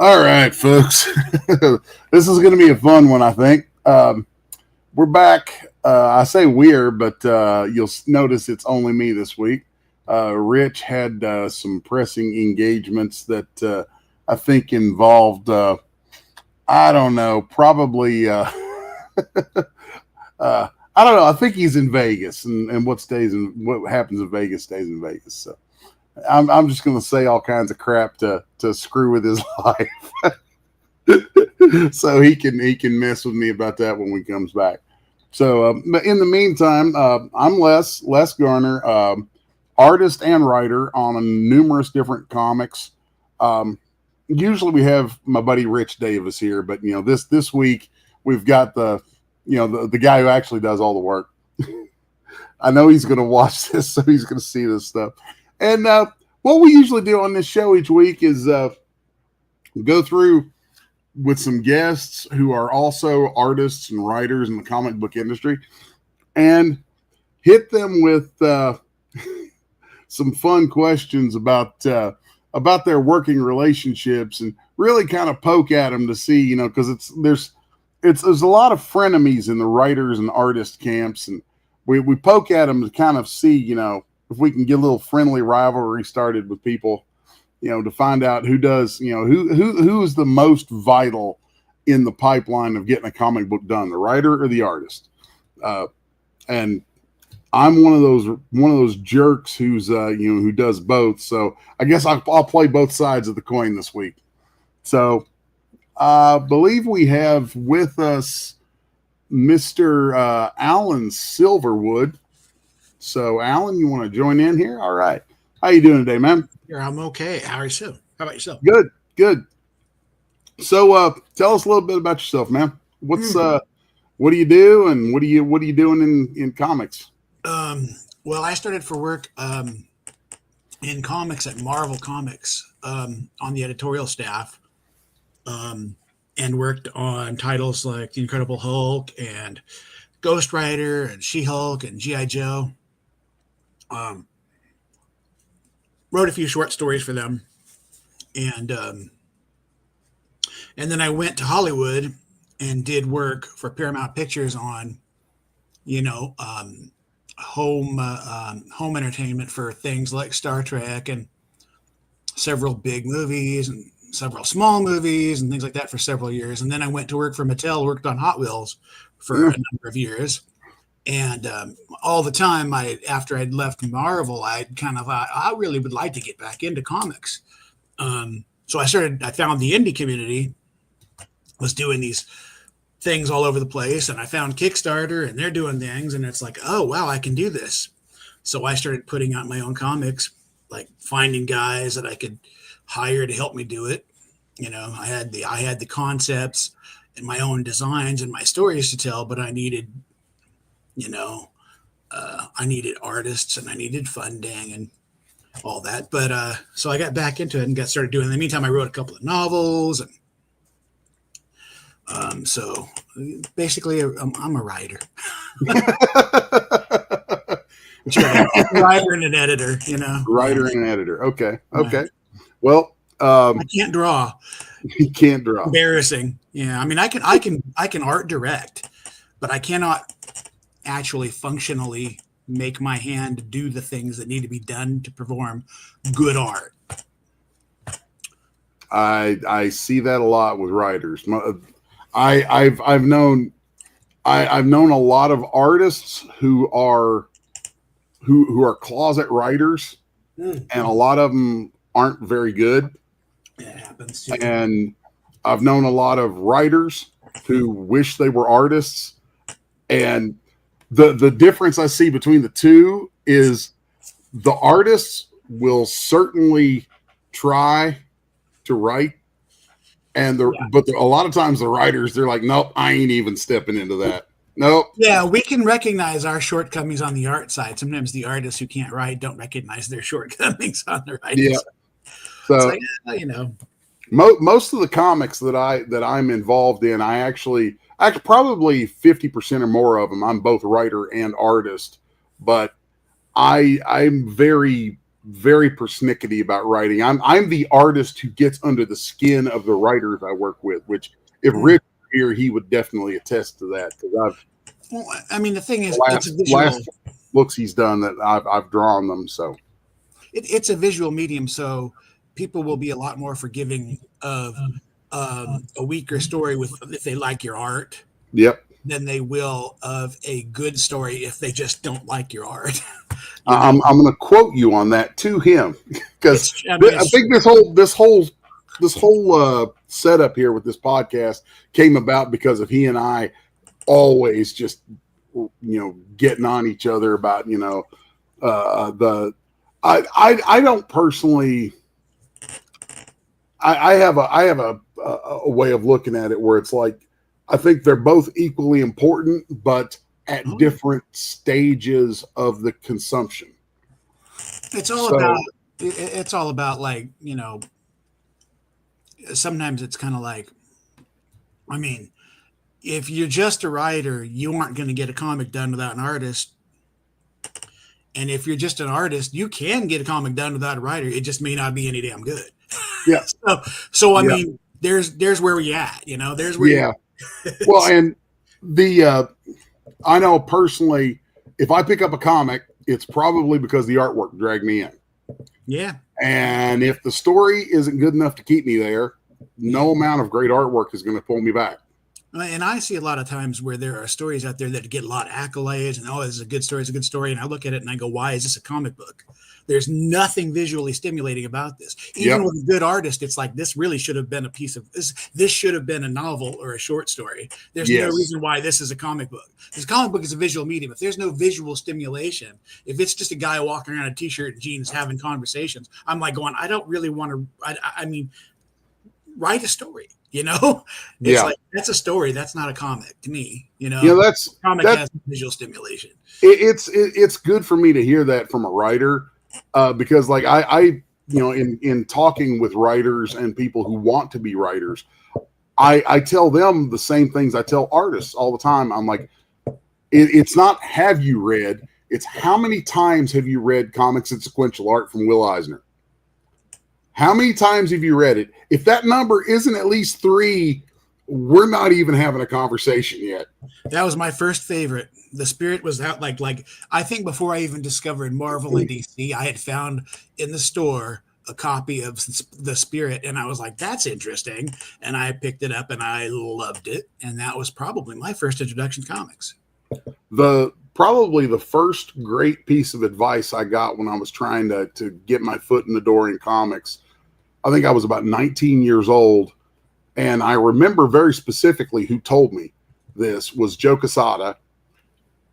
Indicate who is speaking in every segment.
Speaker 1: All right, folks. This is going to be a fun one, I think. We're back. I say we're, but you'll notice it's only me this week. Rich had some pressing engagements that I think involved, I don't know, probably, I don't know. I think he's in Vegas, and what happens in Vegas stays in Vegas. So I'm just going to say all kinds of crap to screw with his life. So he can mess with me about that when he comes back. So, but in the meantime, I'm Les Garner, artist and writer on numerous different comics. Usually we have my buddy Rich Davis here, but this week we've got the guy who actually does all the work. I know he's going to watch this, so he's going to see this stuff. And what we usually do on this show each week is go through with some guests who are also artists and writers in the comic book industry and hit them with some fun questions about their working relationships and really kind of poke at them to see, because there's a lot of frenemies in the writers and artist camps, and we poke at them to kind of see, if we can get a little friendly rivalry started with people, to find out who does, who is the most vital in the pipeline of getting a comic book done, the writer or the artist. And I'm one of those jerks who does both. So I guess I'll play both sides of the coin this week. So I believe we have with us Mr. Alin Silverwood. So Alin, you want to join in here? All right. How you doing today, man?
Speaker 2: I'm okay. How are you? How about yourself?
Speaker 1: Good. So tell us a little bit about yourself, man. What do you do, and what are you doing in comics?
Speaker 2: Well, I started for work in comics at Marvel Comics on the editorial staff, and worked on titles like The Incredible Hulk and Ghost Rider and She-Hulk and G.I. Joe. Wrote a few short stories for them, and then I went to Hollywood and did work for Paramount Pictures on, home entertainment for things like Star Trek and several big movies and several small movies and things like that for several years. And then I went to work for Mattel, worked on Hot Wheels for a number of years. And all the time, after I'd left Marvel, I really would like to get back into comics. So I found the indie community was doing these things all over the place, and I found Kickstarter, and they're doing things, and it's like, oh wow, I can do this. So I started putting out my own comics, like finding guys that I could hire to help me do it. I had the concepts and my own designs and my stories to tell, but I needed artists and I needed funding and all that. But so I got back into it and got started doing it. In the meantime, I wrote a couple of novels, and so basically I'm a writer. Writer and an editor,
Speaker 1: Writer and an editor. Okay. Well,
Speaker 2: I can't draw.
Speaker 1: You can't draw.
Speaker 2: Embarrassing. Yeah. I mean, I can art direct, but I cannot actually functionally make my hand do the things that need to be done to perform good art.
Speaker 1: I see that a lot with writers. I've known a lot of artists who are closet writers, and a lot of them aren't very good.
Speaker 2: It happens too.
Speaker 1: And I've known a lot of writers who wish they were artists, and the difference I see between the two is the artists will certainly try to write, and but a lot of times the writers, they're like, nope, I ain't even stepping into that. Nope.
Speaker 2: Yeah, we can recognize our shortcomings on the art side. Sometimes the artists who can't write don't recognize their shortcomings on the writing side.
Speaker 1: So most of the comics that I'm involved in, I actually probably 50% or more of them, I'm both writer and artist, but I'm very very persnickety about writing. I'm the artist who gets under the skin of the writers I work with, which if Rich were here, he would definitely attest to that, because
Speaker 2: Well, I mean, the thing is, it's a
Speaker 1: last
Speaker 2: visual.
Speaker 1: books he's done that I've drawn them. So
Speaker 2: It's a visual medium, so people will be a lot more forgiving of a weaker story with if they like your art
Speaker 1: yep.
Speaker 2: than they will of a good story if they just don't like your art.
Speaker 1: I'm going to quote you on that to him, because
Speaker 2: I mean,
Speaker 1: I think this whole setup here with this podcast came about because of he and I always just getting on each other about the I don't personally. I have a way of looking at it where it's like I think they're both equally important, but at different stages of the consumption.
Speaker 2: It's all about like, sometimes it's kind of like, I mean, if you're just a writer, you aren't going to get a comic done without an artist. And if you're just an artist, you can get a comic done without a writer. It just may not be any damn good.
Speaker 1: Yeah.
Speaker 2: So I mean, there's where we at, there's where
Speaker 1: yeah. Well, and I know personally, if I pick up a comic, it's probably because the artwork dragged me in.
Speaker 2: Yeah.
Speaker 1: And if the story isn't good enough to keep me there, no amount of great artwork is going to pull me back.
Speaker 2: And I see a lot of times where there are stories out there that get a lot of accolades and, this is a good story, it's a good story. And I look at it and I go, why is this a comic book? There's nothing visually stimulating about this. Even with a good artist, it's like, this really should have been a piece of this should have been a novel or a short story. There's no reason why this is a comic book. This comic book is a visual medium. If there's no visual stimulation, if it's just a guy walking around in a t-shirt and jeans having conversations, I'm like going, I don't really want to, I mean, write a story. It's like, that's a story. That's not a comic to me.
Speaker 1: That's
Speaker 2: comic has visual stimulation.
Speaker 1: It's good for me to hear that from a writer, because like I in talking with writers and people who want to be writers, I tell them the same things I tell artists all the time. I'm like, it's not have you read, it's how many times have you read Comics and Sequential Art from Will Eisner? How many times have you read it? If that number isn't at least 3, we're not even having a conversation yet.
Speaker 2: That was my first favorite. The Spirit was out like I think before I even discovered Marvel and DC, I had found in the store a copy of The Spirit, and I was like, that's interesting. And I picked it up and I loved it. And that was probably my first introduction to comics.
Speaker 1: Probably the first great piece of advice I got when I was trying to get my foot in the door in comics, I think I was about 19 years old. And I remember very specifically who told me this was Joe Quesada.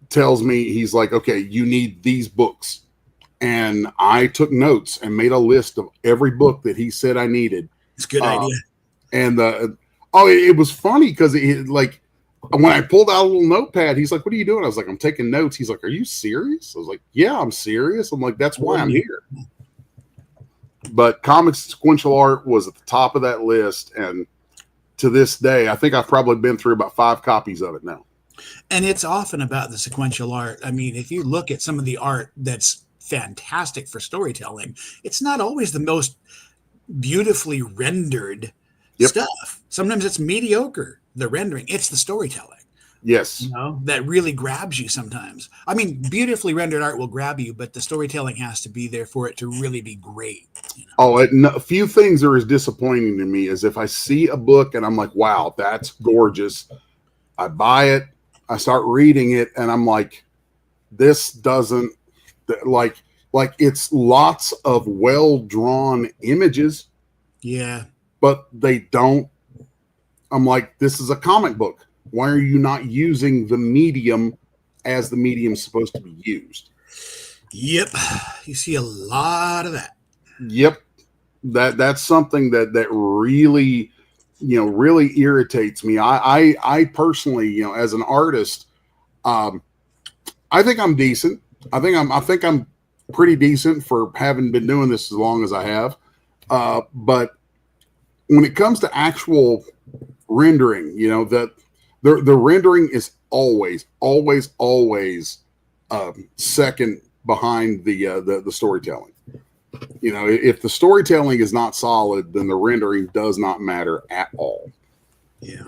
Speaker 1: Tells me, he's like, okay, you need these books. And I took notes and made a list of every book that he said I needed.
Speaker 2: It's a good idea.
Speaker 1: And it was funny because like when I pulled out a little notepad, he's like, what are you doing? I was like, I'm taking notes. He's like, are you serious? I was like, yeah, I'm serious. I'm like, that's why I'm here. But Comics Sequential Art was at the top of that list. And to this day, I think I've probably been through about 5 copies of it now.
Speaker 2: And it's often about the sequential art. I mean, if you look at some of the art that's fantastic for storytelling, it's not always the most beautifully rendered stuff. Sometimes it's mediocre, the rendering. It's the storytelling.
Speaker 1: Yes.
Speaker 2: That really grabs you sometimes. I mean, beautifully rendered art will grab you, but the storytelling has to be there for it to really be great.
Speaker 1: A few things are as disappointing to me as if I see a book and I'm like, wow, that's gorgeous. I buy it, I start reading it, and I'm like, this doesn't, like it's lots of well-drawn images.
Speaker 2: Yeah.
Speaker 1: But they don't, I'm like, this is a comic book. Why are you not using the medium as the medium is supposed to be used?
Speaker 2: Yep. You see a lot of that.
Speaker 1: Yep. That's something that really, really irritates me. I personally, as an artist, I think I'm decent. I think I'm pretty decent for having been doing this as long as I have. But when it comes to actual rendering, that the rendering is always second behind the storytelling. You know, if the storytelling is not solid, then the rendering does not matter at all.
Speaker 2: Yeah.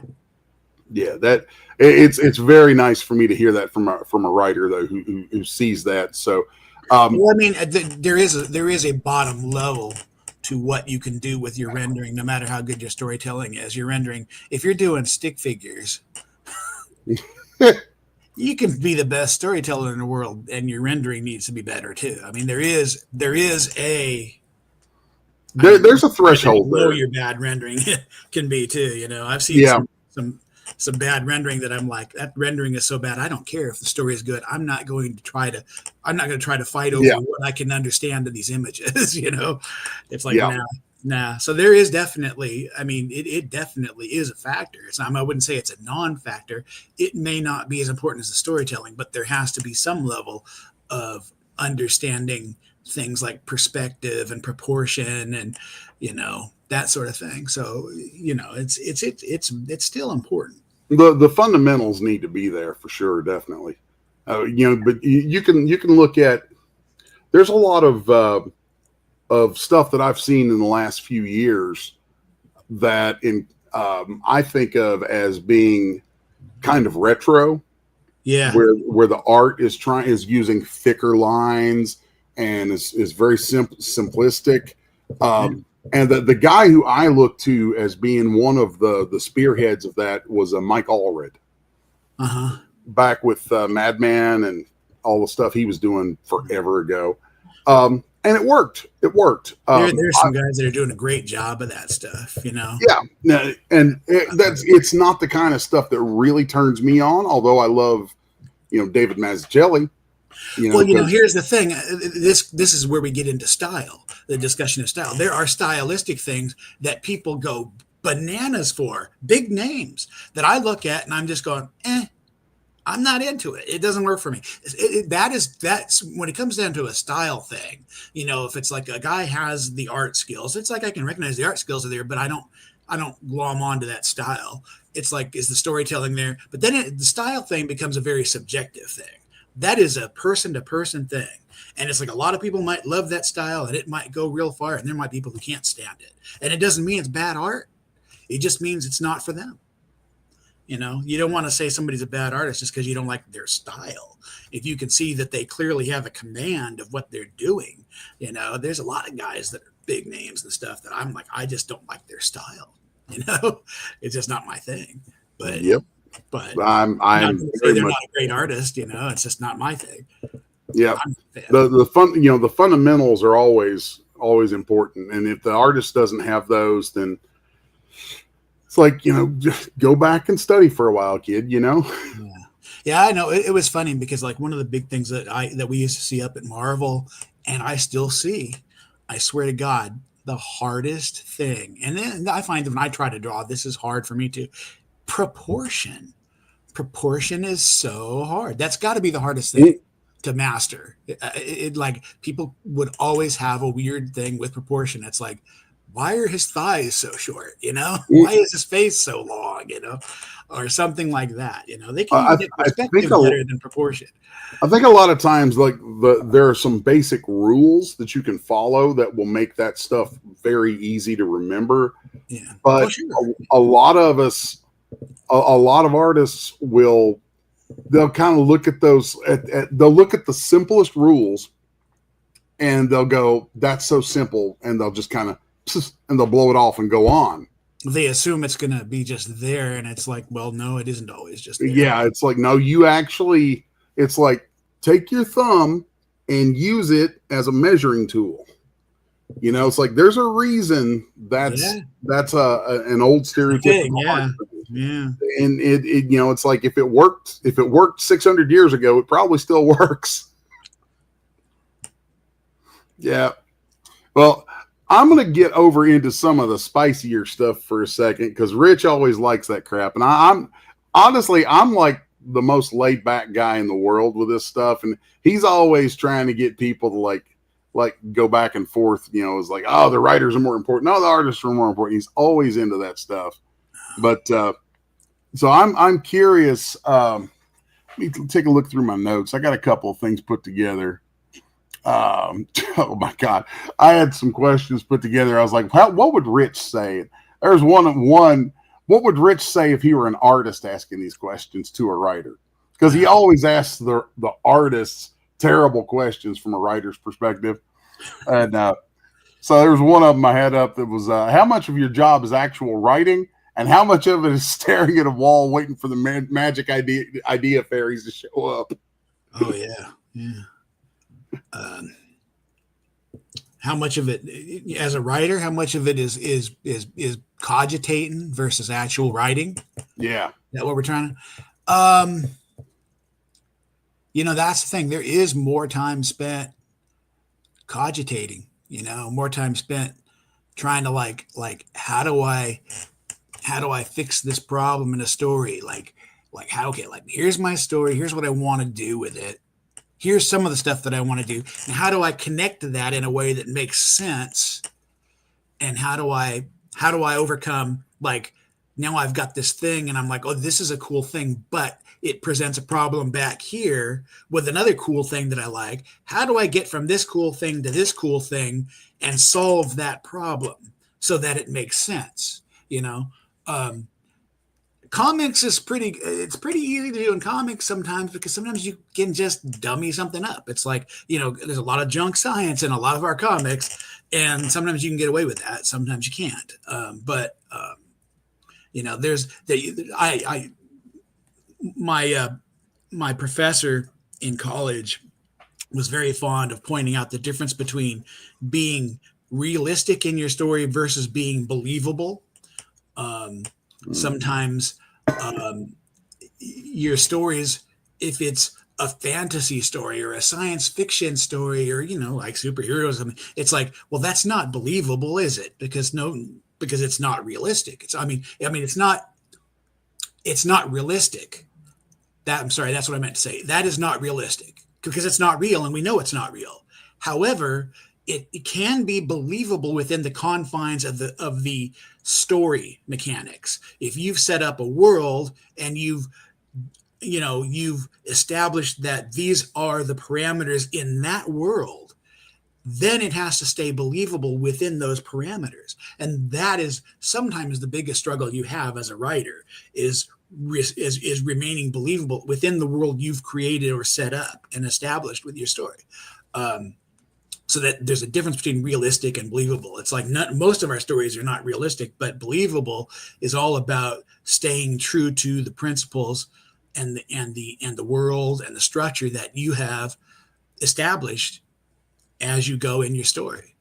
Speaker 1: Yeah, that it's very nice for me to hear that from a writer though who sees that. So,
Speaker 2: Well, I mean, there is a bottom level to what you can do with your rendering, no matter how good your storytelling is. Your rendering, if you're doing stick figures, you can be the best storyteller in the world, and your rendering needs to be better too. I mean, there is a I mean,
Speaker 1: there's a
Speaker 2: quite a bit
Speaker 1: threshold
Speaker 2: below
Speaker 1: there.
Speaker 2: your bad rendering can be too. You know, I've seen
Speaker 1: Yeah,
Speaker 2: some bad rendering that I'm like, that rendering is so bad. I don't care if the story is good. I'm not going to try to fight over
Speaker 1: yeah,
Speaker 2: what I can understand in these images. You know, it's like
Speaker 1: yeah.
Speaker 2: nah. So there is definitely, I mean, it definitely is a factor. I wouldn't say it's a non-factor. It may not be as important as the storytelling, but there has to be some level of understanding things like perspective and proportion and that sort of thing. So it's still important.
Speaker 1: The fundamentals need to be there for sure, definitely. But you can look at. There's a lot of stuff that I've seen in the last few years that I think of as being kind of retro,
Speaker 2: Yeah.
Speaker 1: where the art is using thicker lines and is very simplistic. And the guy who I look to as being one of the spearheads of that was Mike Allred,
Speaker 2: Uh-huh.
Speaker 1: back with Madman and all the stuff he was doing forever ago. And it worked. It worked.
Speaker 2: There's some guys that are doing a great job of that stuff.
Speaker 1: Yeah, and it's not the kind of stuff that really turns me on. Although I love, David Mazzucchelli.
Speaker 2: Well, here's the thing. This is where we get into style, the discussion of style. There are stylistic things that people go bananas for, big names that I look at and I'm just going, I'm not into it. It doesn't work for me. That's when it comes down to a style thing. If it's like a guy has the art skills, it's like I can recognize the art skills are there, but I don't glom onto that style. It's like, is the storytelling there? But then the style thing becomes a very subjective thing. That is a person to person thing. And it's like a lot of people might love that style and it might go real far. And there might be people who can't stand it. And it doesn't mean it's bad art. It just means it's not for them. You don't want to say somebody's a bad artist just because you don't like their style. If you can see that they clearly have a command of what they're doing, there's a lot of guys that are big names and stuff that I'm like, I just don't like their style. It's just not my thing. But
Speaker 1: Yep.
Speaker 2: But
Speaker 1: I'm
Speaker 2: not to say they're
Speaker 1: much,
Speaker 2: not a great artist. It's just not my thing.
Speaker 1: yeah. The fundamentals are always important, and if the artist doesn't have those, then it's like, just go back and study for a while, kid.
Speaker 2: Yeah, I know. It was funny because like one of the big things that we used to see up at Marvel, and I still see, I swear to God, the hardest thing, and then I find that when I try to draw, this is hard for me too. Proportion is so hard. That's got to be the hardest thing to master. It like people would always have a weird thing with proportion. It's like, why are his thighs so short? Why is his face so long? Or something like that. They can even get perspective better than proportion.
Speaker 1: I think a lot of times, like there are some basic rules that you can follow that will make that stuff very easy to remember.
Speaker 2: Yeah,
Speaker 1: but a lot of us. A lot of artists they'll kind of look at those they'll look at the simplest rules and they'll go, that's so simple, and they'll just kind of and they'll blow it off and go on.
Speaker 2: They assume it's going to be just there, and it's like, well, no, it isn't always just there.
Speaker 1: Yeah, it's like, no, it's like, take your thumb and use it as a measuring tool. It's like there's a reason that's an old stereotypical.
Speaker 2: Yeah.
Speaker 1: And it's like if it worked 600 years ago, it probably still works. Yeah. Well, I'm going to get over into some of the spicier stuff for a second because Rich always likes that crap. And I'm like the most laid back guy in the world with this stuff. And he's always trying to get people to like go back and forth. It's like, oh, the writers are more important. No, the artists are more important. He's always into that stuff. But so I'm curious. Let me take a look through my notes. I got a couple of things put together. Oh my God. I had some questions put together. I was like, what would Rich say? There's one. What would Rich say if he were an artist asking these questions to a writer? Because he always asks the artists terrible questions from a writer's perspective. And so there was one of them I had up that was how much of your job is actual writing and how much of it is staring at a wall waiting for the magic idea fairies to show up?
Speaker 2: Oh yeah, yeah. Um, how much of it, as a writer, how much of it is cogitating versus actual writing?
Speaker 1: Yeah.
Speaker 2: Is that what we're trying to? That's the thing. There is more time spent cogitating. More time spent trying to like how do I fix this problem in a story? Like how okay, like here's my story, here's what I want to do with it. Here's some of the stuff that I want to do. And how do I connect to that in a way that makes sense? And how do I overcome like now I've got this thing and I'm like, oh, this is a cool thing, but it presents a problem back here with another cool thing that I like. How do I get from this cool thing to this cool thing and solve that problem so that it makes sense? Um, Comics is it's pretty easy to do in comics sometimes because sometimes you can just dummy something up. It's like, there's a lot of junk science in a lot of our comics, and sometimes you can get away with that. Sometimes you can't. There's my professor in college was very fond of pointing out the difference between being realistic in your story versus being believable. Sometimes your stories, if it's a fantasy story or a science fiction story or like superheroes, it's like, well, that's not believable, is it? Because it's not realistic. It's not realistic. I'm sorry, that's what I meant to say. That is not realistic because it's not real and we know it's not real. However, it can be believable within the confines of the story mechanics. If you've set up a world and you've established that these are the parameters in that world, then it has to stay believable within those parameters. And that is sometimes the biggest struggle you have as a writer is remaining believable within the world you've created or set up and established with your story. So that there's a difference between realistic and believable. It's like most of our stories are not realistic, but believable is all about staying true to the principles and the world and the structure that you have established as you go in your story.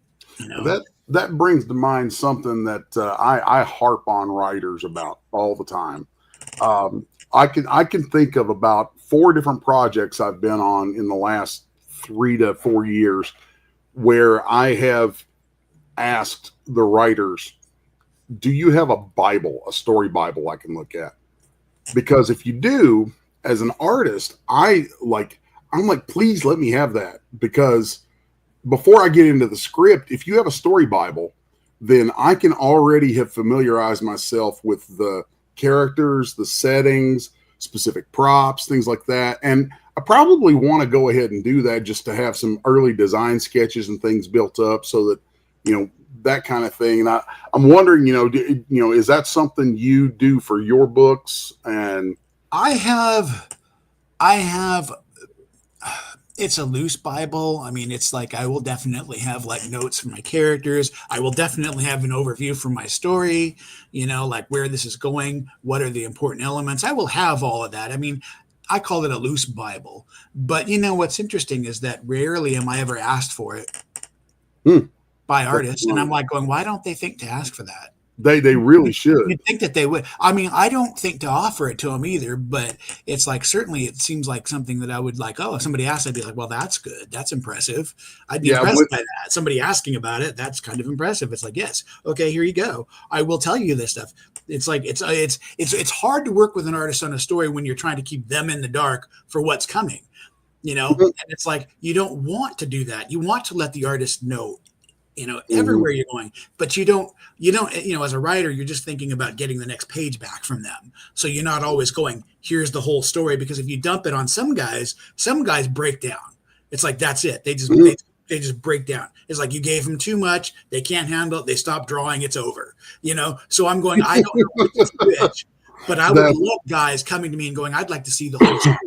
Speaker 1: That brings to mind something that I harp on writers about all the time. I can think of about 4 different projects I've been on in the last 3 to 4 years where I have asked the writers, do you have a Bible, a story Bible I can look at? Because if you do, as an artist, I'm like, please let me have that. Because before I get into the script, if you have a story Bible, then I can already have familiarized myself with the characters, the settings, specific props, things like that. And I probably want to go ahead and do that just to have some early design sketches and things built up so that, that kind of thing. And I'm wondering, is that something you do for your books? And
Speaker 2: I have, it's a loose Bible. It's like, I will definitely have like notes for my characters. I will definitely have an overview for my story, like where this is going, what are the important elements. I will have all of that. I call it a loose Bible, but what's interesting is that rarely am I ever asked for it by artists. And I'm like going, why don't they think to ask for that?
Speaker 1: They really should.
Speaker 2: You'd think that they would. I don't think to offer it to them either, but it's like, certainly it seems like something that I would like, oh, if somebody asked, I'd be like, well, that's good. That's impressive. I'd be impressed by that. Somebody asking about it, that's kind of impressive. It's like, yes, okay, here you go. I will tell you this stuff. It's like, it's hard to work with an artist on a story when you're trying to keep them in the dark for what's coming, and it's like, you don't want to do that. You want to let the artist know, everywhere you're going, but you don't, as a writer, you're just thinking about getting the next page back from them. So you're not always going, here's the whole story, because if you dump it on some guys break down. It's like, that's it. They just they just break down. It's like you gave them too much, they can't handle it, they stop drawing, it's over. So I'm going, I don't know which is which, but I would love guys coming to me and going, I'd like to see the whole story.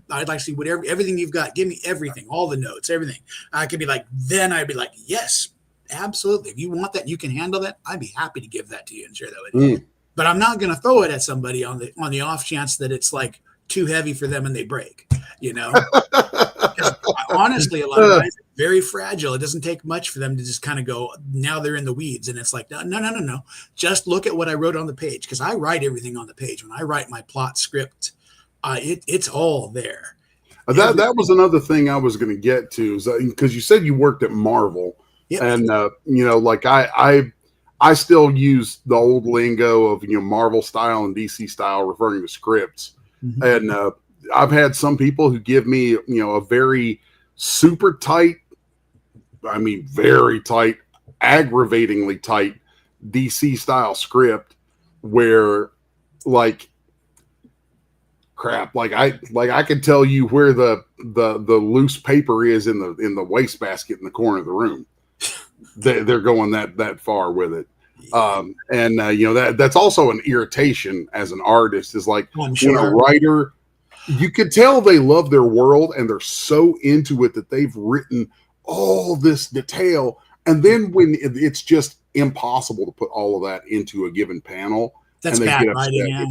Speaker 2: I'd like to see whatever, everything you've got. Give me everything, all the notes, everything. I could be like, then I'd be like, yes, absolutely. If you want that, you can handle that. I'd be happy to give that to you and share that with you. But I'm not going to throw it at somebody on the off chance that it's like too heavy for them and they break. Honestly, a lot of guys are very fragile. It doesn't take much for them to just kind of go, now they're in the weeds. And it's like, no. Just look at what I wrote on the page, because I write everything on the page. When I write my plot script, it's all there.
Speaker 1: That was another thing I was going to get to, because you said you worked at Marvel. Yep. And, like I still use the old lingo of, Marvel style and DC style referring to scripts. Mm-hmm. And I've had some people who give me, a very super tight, very tight, aggravatingly tight DC style script where like crap, like I could tell you where the loose paper is in the wastebasket in the corner of the room. They're going that far with it. That's also an irritation as an artist, is like when a writer, you could tell they love their world and they're so into it that they've written all this detail. And then when it's just impossible to put all of that into a given panel,
Speaker 2: that's
Speaker 1: and they
Speaker 2: bad
Speaker 1: get upset.
Speaker 2: Writing. Yeah.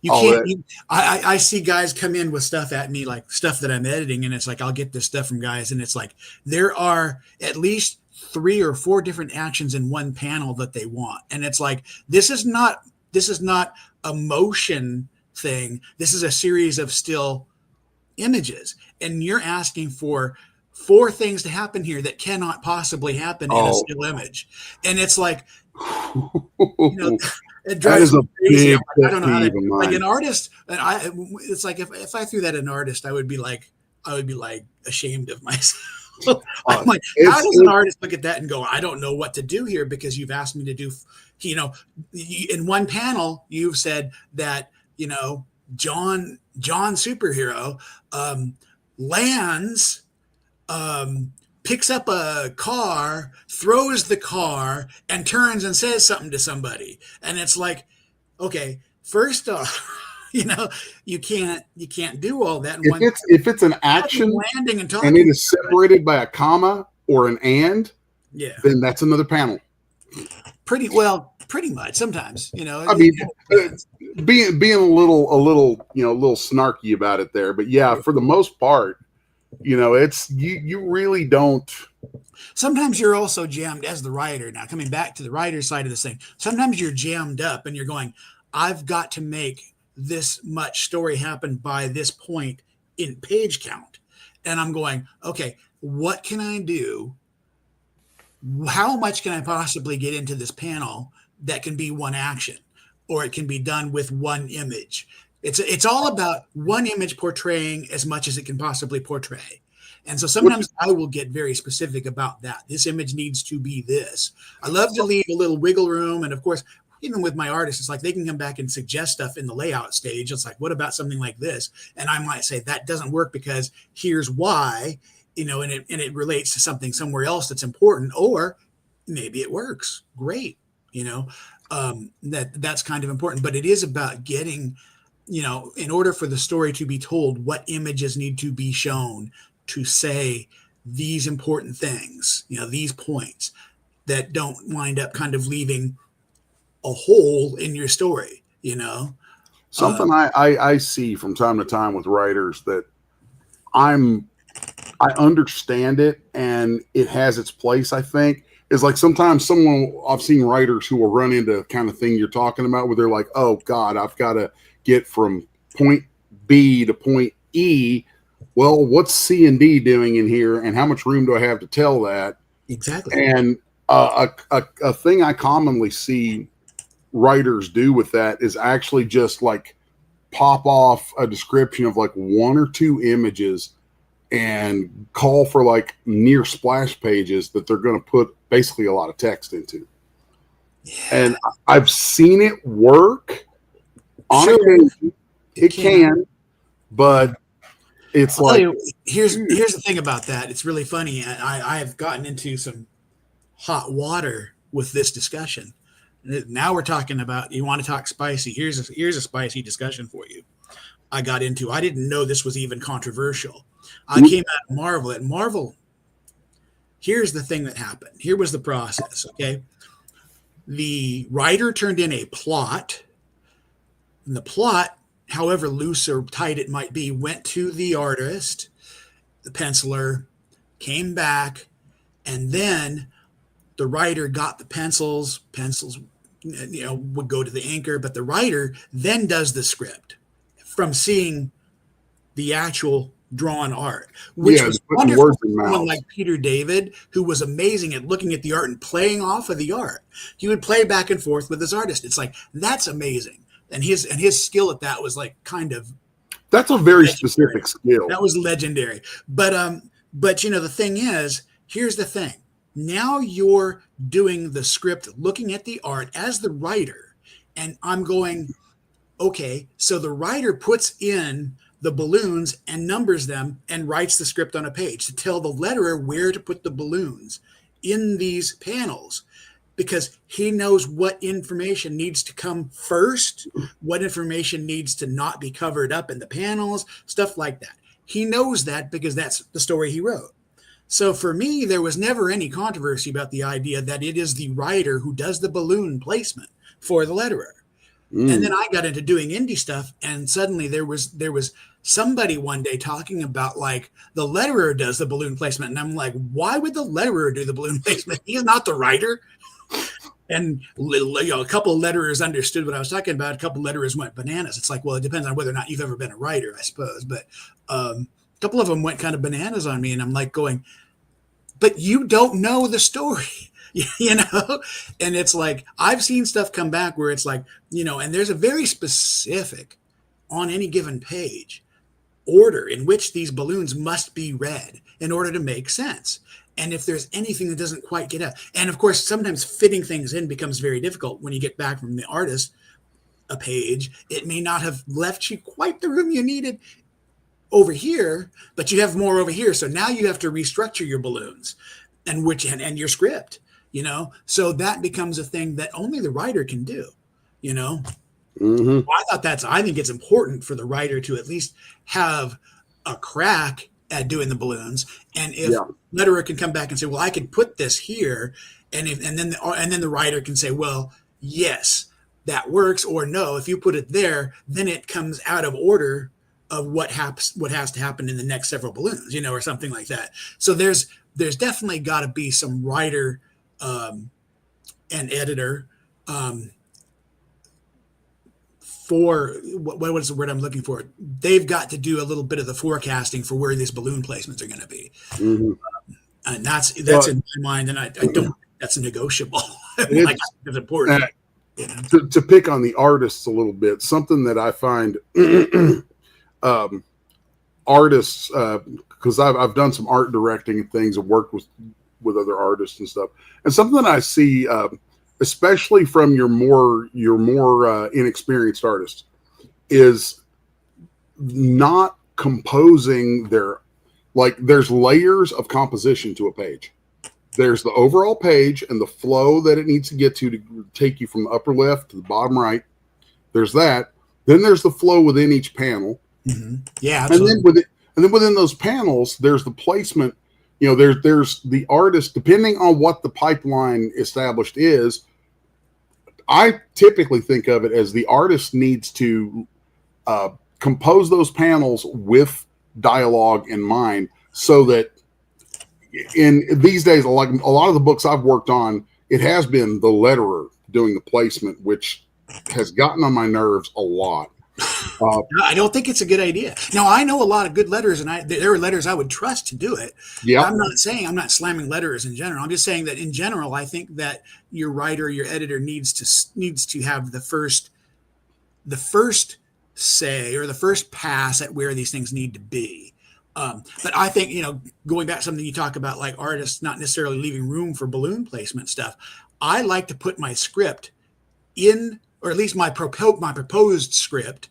Speaker 2: You can't. I see guys come in with stuff at me, like stuff that I'm editing, and it's like I'll get this stuff from guys, and it's like there are at least 3 or 4 different actions in one panel that they want, and it's like this is not a motion thing. This is a series of still images, and you're asking for 4 things to happen here that cannot possibly happen in a still image, and it's like it drives me crazy. I don't know how to, like an artist, and it's like if I threw that at an artist, I would be like ashamed of myself. I'm like, how does an artist look at that and go, I don't know what to do here, because you've asked me to do, in one panel you've said that John superhero lands, picks up a car, throws the car, and turns and says something to somebody. And it's like, okay, first off, you can't do all that.
Speaker 1: If it's an action
Speaker 2: landing and
Speaker 1: it is separated by a comma or an and, then that's another panel.
Speaker 2: Pretty much. Sometimes, being a
Speaker 1: little snarky about it there, but yeah, for the most part, it's you really don't.
Speaker 2: Sometimes you're also jammed as the writer. Now, coming back to the writer side of this thing, sometimes you're jammed up and you're going, I've got to make this much story happen by this point in page count. And I'm going, okay, what can I do? How much can I possibly get into this panel that can be one action, or it can be done with one image? It's all about one image portraying as much as it can possibly portray. And so sometimes I will get very specific about that. This image needs to be this. I love to leave a little wiggle room. And of course, even with my artists, it's like they can come back and suggest stuff in the layout stage. It's like, what about something like this? And I might say that doesn't work because here's why, and it relates to something somewhere else that's important, or maybe it works. Great. That's kind of important, but it is about getting, in order for the story to be told, what images need to be shown to say these important things, these points that don't wind up kind of leaving a hole in your story,
Speaker 1: Something I see from time to time with writers that I understand it and it has its place, I think, is like sometimes I've seen writers who will run into the kind of thing you're talking about where they're like, oh God, I've got to get from point B to point E. Well, what's C and D doing in here, and how much room do I have to tell that?
Speaker 2: Exactly.
Speaker 1: And a thing I commonly see writers do with that is actually just like pop off a description of like 1 or 2 images and call for like near splash pages that they're going to put basically a lot of text into. Yeah. And I've seen it work. On occasion, it can, but It's
Speaker 2: I'll tell
Speaker 1: like,
Speaker 2: you, here's the thing about that. It's really funny. I have gotten into some hot water with this discussion. Now we're talking about, you want to talk spicy. Here's a spicy discussion for you. I got into. I didn't know this was even controversial. I came out of Marvel. At Marvel, here's the thing that happened. Here was the process. Okay, the writer turned in a plot, and the plot, however loose or tight it might be, went to the artist, the penciler, came back, and then the writer got the pencils would go to the inker, but the writer then does the script from seeing the actual drawn art, which
Speaker 1: yeah,
Speaker 2: was
Speaker 1: putting
Speaker 2: wonderful
Speaker 1: words
Speaker 2: for
Speaker 1: in
Speaker 2: someone
Speaker 1: mouths.
Speaker 2: like Peter David, who was amazing at looking at the art and playing off of the art. He would play back and forth with his artist. It's like, that's amazing. And his skill at that was like kind of
Speaker 1: That's a very
Speaker 2: legendary.
Speaker 1: specific skill.
Speaker 2: That was legendary. But the thing is, here's the thing. Now you're doing the script, looking at the art as the writer, and I'm going, okay, so the writer puts in the balloons and numbers them and writes the script on a page to tell the letterer where to put the balloons in these panels, because he knows what information needs to come first, what information needs to not be covered up in the panels, stuff like that. He knows that because that's the story he wrote. So for me, there was never any controversy about the idea that it is the writer who does the balloon placement for the letterer. And then I got into doing indie stuff, and suddenly there was somebody one day talking about like the letterer does the balloon placement, and I'm like, why would the letterer do the balloon placement? He's not the writer. And a couple of letterers understood what I was talking about. A couple of letterers went bananas. It's like, well, it depends on whether or not you've ever been a writer, I suppose. But a couple of them went kind of bananas on me, and I'm like going, but you don't know the story. And it's like, I've seen stuff come back where it's like, and there's a very specific, on any given page, order in which these balloons must be read in order to make sense. And if there's anything that doesn't quite get out, and of course, sometimes fitting things in becomes very difficult when you get back from the artist a page. It may not have left you quite the room you needed over here, but you have more over here. So now you have to restructure your balloons and your script. So that becomes a thing that only the writer can do.
Speaker 1: Mm-hmm.
Speaker 2: I think it's important for the writer to at least have a crack at doing the balloons. And if letterer can come back and say, well, I could put this here, and then the writer can say, well, yes, that works, or no, if you put it there, then it comes out of order of what has to happen in the next several balloons, or something like that. So there's definitely got to be some writer and editor for what is the word I'm looking for? They've got to do a little bit of the forecasting for where these balloon placements are going to be.
Speaker 1: Mm-hmm.
Speaker 2: And that's in my mind, and I don't think that's negotiable. It's important.
Speaker 1: To pick on the artists a little bit, something that I find artists, because I've done some art directing and things and worked with other artists and stuff, and something that I see, especially from your more inexperienced artists, is not composing there's layers of composition to a page. There's the overall page and the flow that it needs to get to take you from the upper left to the bottom right. There's that. Then there's the flow within each panel.
Speaker 2: Mm-hmm. Yeah, absolutely.
Speaker 1: And then within those panels, there's the placement. There's the artist, depending on what the pipeline established is. I typically think of it as the artist needs to compose those panels with dialogue in mind, so that in these days, like a lot of the books I've worked on, it has been the letterer doing the placement, which has gotten on my nerves a lot.
Speaker 2: I don't think it's a good idea. Now, I know a lot of good letters, and there are letters I would trust to do it.
Speaker 1: Yeah,
Speaker 2: I'm not slamming letters in general. I'm just saying that in general, I think that your writer, your editor needs to have the first say, or the first pass at where these things need to be. But I think, going back to something you talk about, like artists not necessarily leaving room for balloon placement stuff. I like to put my script or at least my proposed script,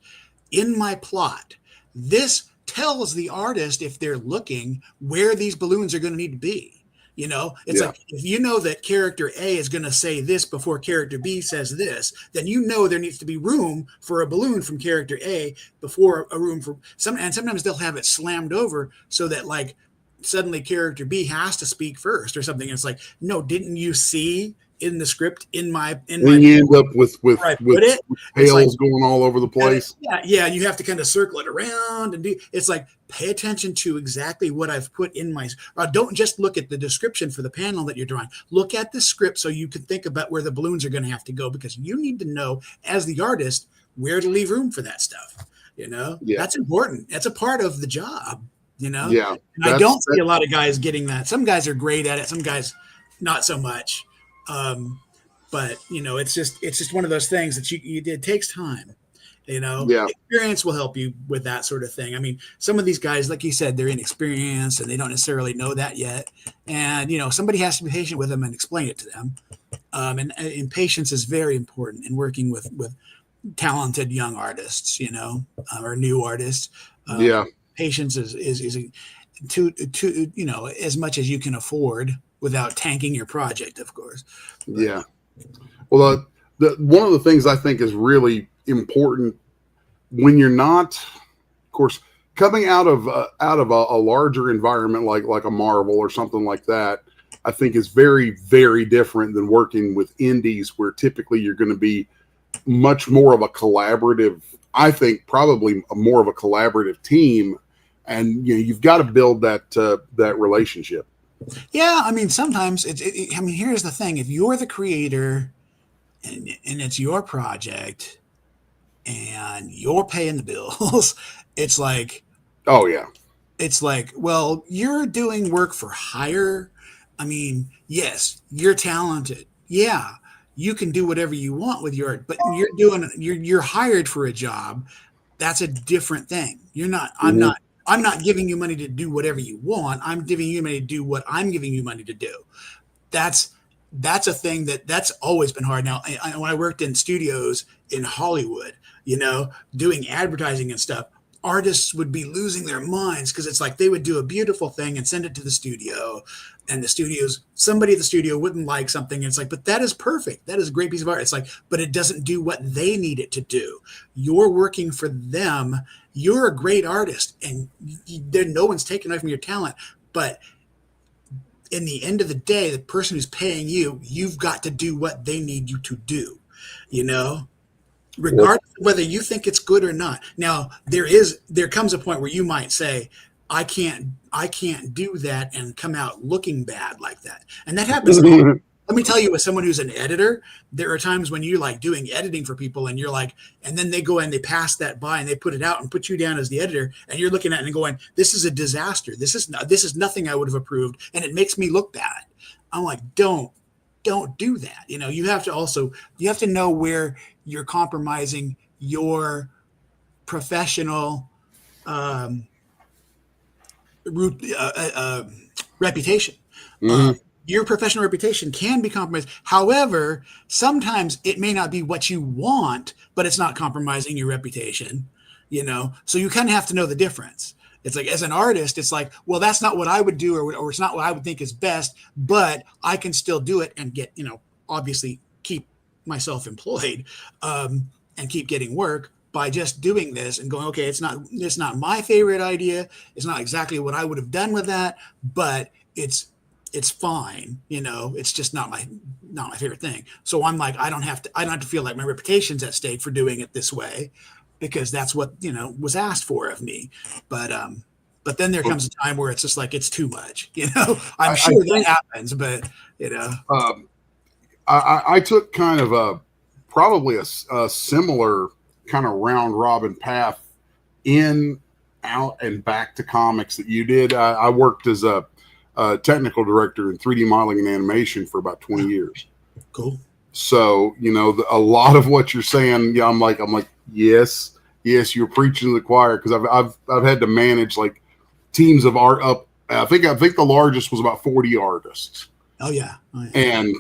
Speaker 2: in my plot. This tells the artist, if they're looking, where these balloons are going to need to be. You know, it's
Speaker 1: Yeah.
Speaker 2: like if you know that character A is going to say this before character B says this, then you know there needs to be room for a balloon from character A before a room for some. And sometimes they'll have it slammed over so that like suddenly character B has to speak first or something. And it's like, no, didn't you see in the script in my
Speaker 1: And you end up with
Speaker 2: where I put it? It's like
Speaker 1: tails going all over the place.
Speaker 2: yeah, you have to kind of circle it around and do. It's like pay attention to exactly what I've put in my. Don't just look at the description for the panel that you're drawing. Look at the script so you can think about where the balloons are going to have to go, because you need to know as the artist where to leave room for that stuff. You know, that's important. That's a part of the job. You know,
Speaker 1: Yeah.
Speaker 2: And I don't see a lot of guys getting that. Some guys are great at it. Some guys not so much. But you know, it's just one of those things that it takes time. You know, experience will help you with that sort of thing. I mean, some of these guys, like you said, they're inexperienced and they don't necessarily know that yet. And you know, somebody has to be patient with them and explain it to them. And patience is very important in working with talented young artists. You know, or new artists. Patience is to you know, as much as you can afford without tanking your project, of course.
Speaker 1: Yeah. Well, one of the things I think is really important when you're not, of course, coming out of a larger environment like a Marvel or something like that, I think is very, very different than working with indies, where typically you're going to be much more of a collaborative. I think probably more of a collaborative team, and you know, you've got to build that relationship.
Speaker 2: Yeah, I mean, sometimes I mean, here's the thing: if you're the creator and it's your project and you're paying the bills, it's like,
Speaker 1: oh yeah,
Speaker 2: it's like, well, you're doing work for hire. I mean, yes, you're talented. Yeah, you can do whatever you want with your art, but you're hired for a job. That's a different thing. You're not. I'm not giving you money to do whatever you want. I'm giving you money to do what I'm giving you money to do. That's a thing that's always been hard. Now, when I worked in studios in Hollywood, you know, doing advertising and stuff, artists would be losing their minds because it's like they would do a beautiful thing and send it to the studio, and somebody at the studio wouldn't like something. And it's like, but that is perfect. That is a great piece of art. It's like, but it doesn't do what they need it to do. You're working for them. You're a great artist, and no one's taking away from your talent. But in the end of the day, the person who's paying you, you've got to do what they need you to do, you know, regardless of whether you think it's good or not. Now, there comes a point where you might say, I can't do that and come out looking bad like that. And that happens. Let me tell you, as someone who's an editor, there are times when you're like doing editing for people and you're like, and then they go and they pass that by and they put it out and put you down as the editor, and you're looking at it and going, this is a disaster. This is nothing I would have approved, and it makes me look bad. I'm like, don't do that. You know, you have to know where you're compromising your professional reputation. Your professional reputation can be compromised. However, sometimes it may not be what you want, but it's not compromising your reputation, you know? So you kind of have to know the difference. It's like, as an artist, it's like, well, that's not what I would do, or it's not what I would think is best, but I can still do it and get, you know, obviously keep myself employed, and keep getting work by just doing this and going, okay, it's not my favorite idea. It's not exactly what I would have done with that, but it's fine. You know, it's just not my favorite thing. So I'm like, I don't have to feel like my reputation's at stake for doing it this way, because that's what, you know, was asked for of me. But then there comes a time where it's just like, it's too much, you know. I'm sure that happens, but you know,
Speaker 1: I took kind of probably a similar kind of round robin path in, out, and back to comics that you did. I worked as a technical director in 3D modeling and animation for about 20 years.
Speaker 2: Cool.
Speaker 1: So, you know, a lot of what you're saying, yeah, I'm like, yes, you're preaching to the choir, because I've had to manage like teams of art up. I think the largest was about 40 artists.
Speaker 2: Oh yeah.
Speaker 1: And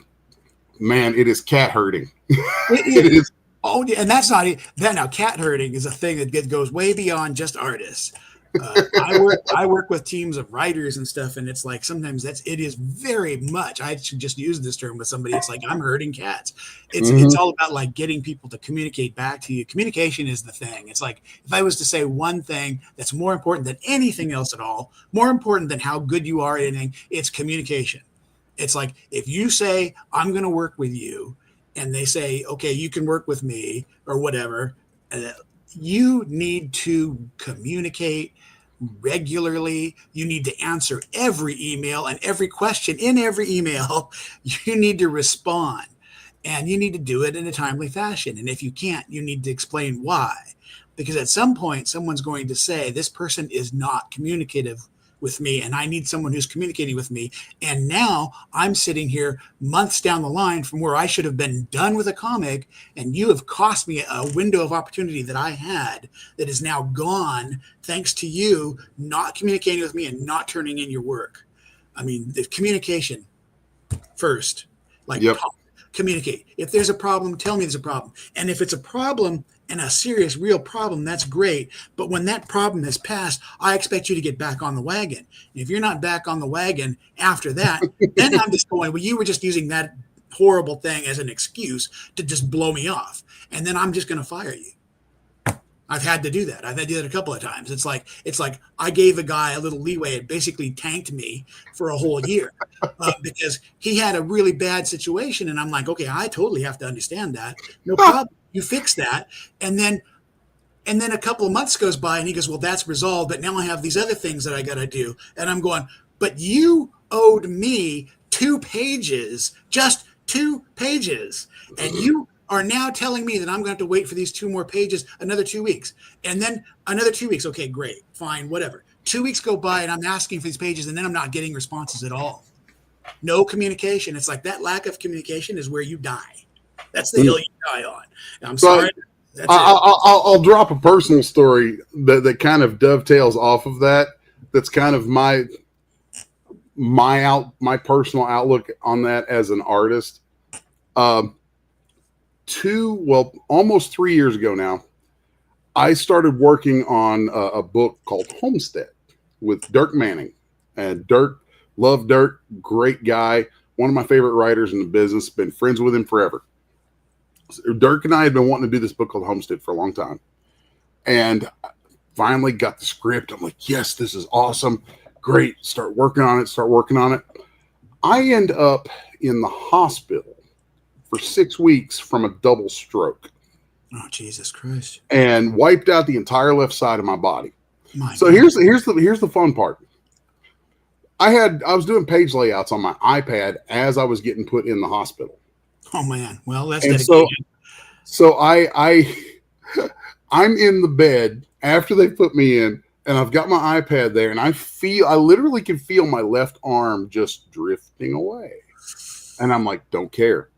Speaker 1: man, it is cat herding. It is.
Speaker 2: Oh, yeah, and that's not that now. Cat herding is a thing that goes way beyond just artists. I work with teams of writers and stuff, and it's like sometimes it is very much. I should just use this term with somebody. It's like I'm herding cats. It's all about like getting people to communicate back to you. Communication is the thing. It's like if I was to say one thing that's more important than anything else at all, more important than how good you are at anything, it's communication. It's like if you say I'm going to work with you, and they say okay, you can work with me or whatever. You need to communicate regularly. You need to answer every email and every question in every email. You need to respond, and you need to do it in a timely fashion. And if you can't, you need to explain why. Because at some point, someone's going to say, this person is not communicative with me, and I need someone who's communicating with me. And now I'm sitting here months down the line from where I should have been done with a comic, and you have cost me a window of opportunity that I had that is now gone thanks to you not communicating with me and not turning in your work. I mean, the communication first, like
Speaker 1: Yep.
Speaker 2: communicate. If there's a problem, tell me there's a problem. And if it's a problem and a serious, real problem, that's great. But when that problem has passed, I expect you to get back on the wagon. And if you're not back on the wagon after that, then I'm just going, well, you were just using that horrible thing as an excuse to just blow me off. And then I'm just going to fire you. I've had to do that. I've had to do that a couple of times. It's like I gave a guy a little leeway. It basically tanked me for a whole year because he had a really bad situation. And I'm like, okay, I totally have to understand that. No problem. You fix that. And then a couple of months goes by and he goes, well, that's resolved. But now I have these other things that I got to do. And I'm going, but you owed me 2 pages, just 2 pages. And you are now telling me that I'm going to have to wait for these 2 more pages another 2 weeks, and then another 2 weeks. Okay, great, fine, whatever. 2 weeks go by and I'm asking for these pages, and then I'm not getting responses at all. No communication. It's like that lack of communication is where you die. That's the hill you die on. I'm sorry. That's
Speaker 1: I'll drop a personal story that kind of dovetails off of that. That's kind of my personal outlook on that as an artist. Almost 3 years ago now, I started working on a book called Homestead with Dirk Manning. And love Dirk, great guy, one of my favorite writers in the business, been friends with him forever. So Dirk and I had been wanting to do this book called Homestead for a long time. And finally got the script. I'm like, yes, this is awesome. Great. Start working on it. I end up in the hospital for 6 weeks from a double stroke.
Speaker 2: Oh, Jesus Christ.
Speaker 1: And wiped out the entire left side of my body.
Speaker 2: So
Speaker 1: here's the fun part. I was doing page layouts on my iPad as I was getting put in the hospital.
Speaker 2: Oh man. Well, that's
Speaker 1: dedication. So I'm in the bed after they put me in, and I've got my iPad there, and I literally can feel my left arm just drifting away. And I'm like, don't care.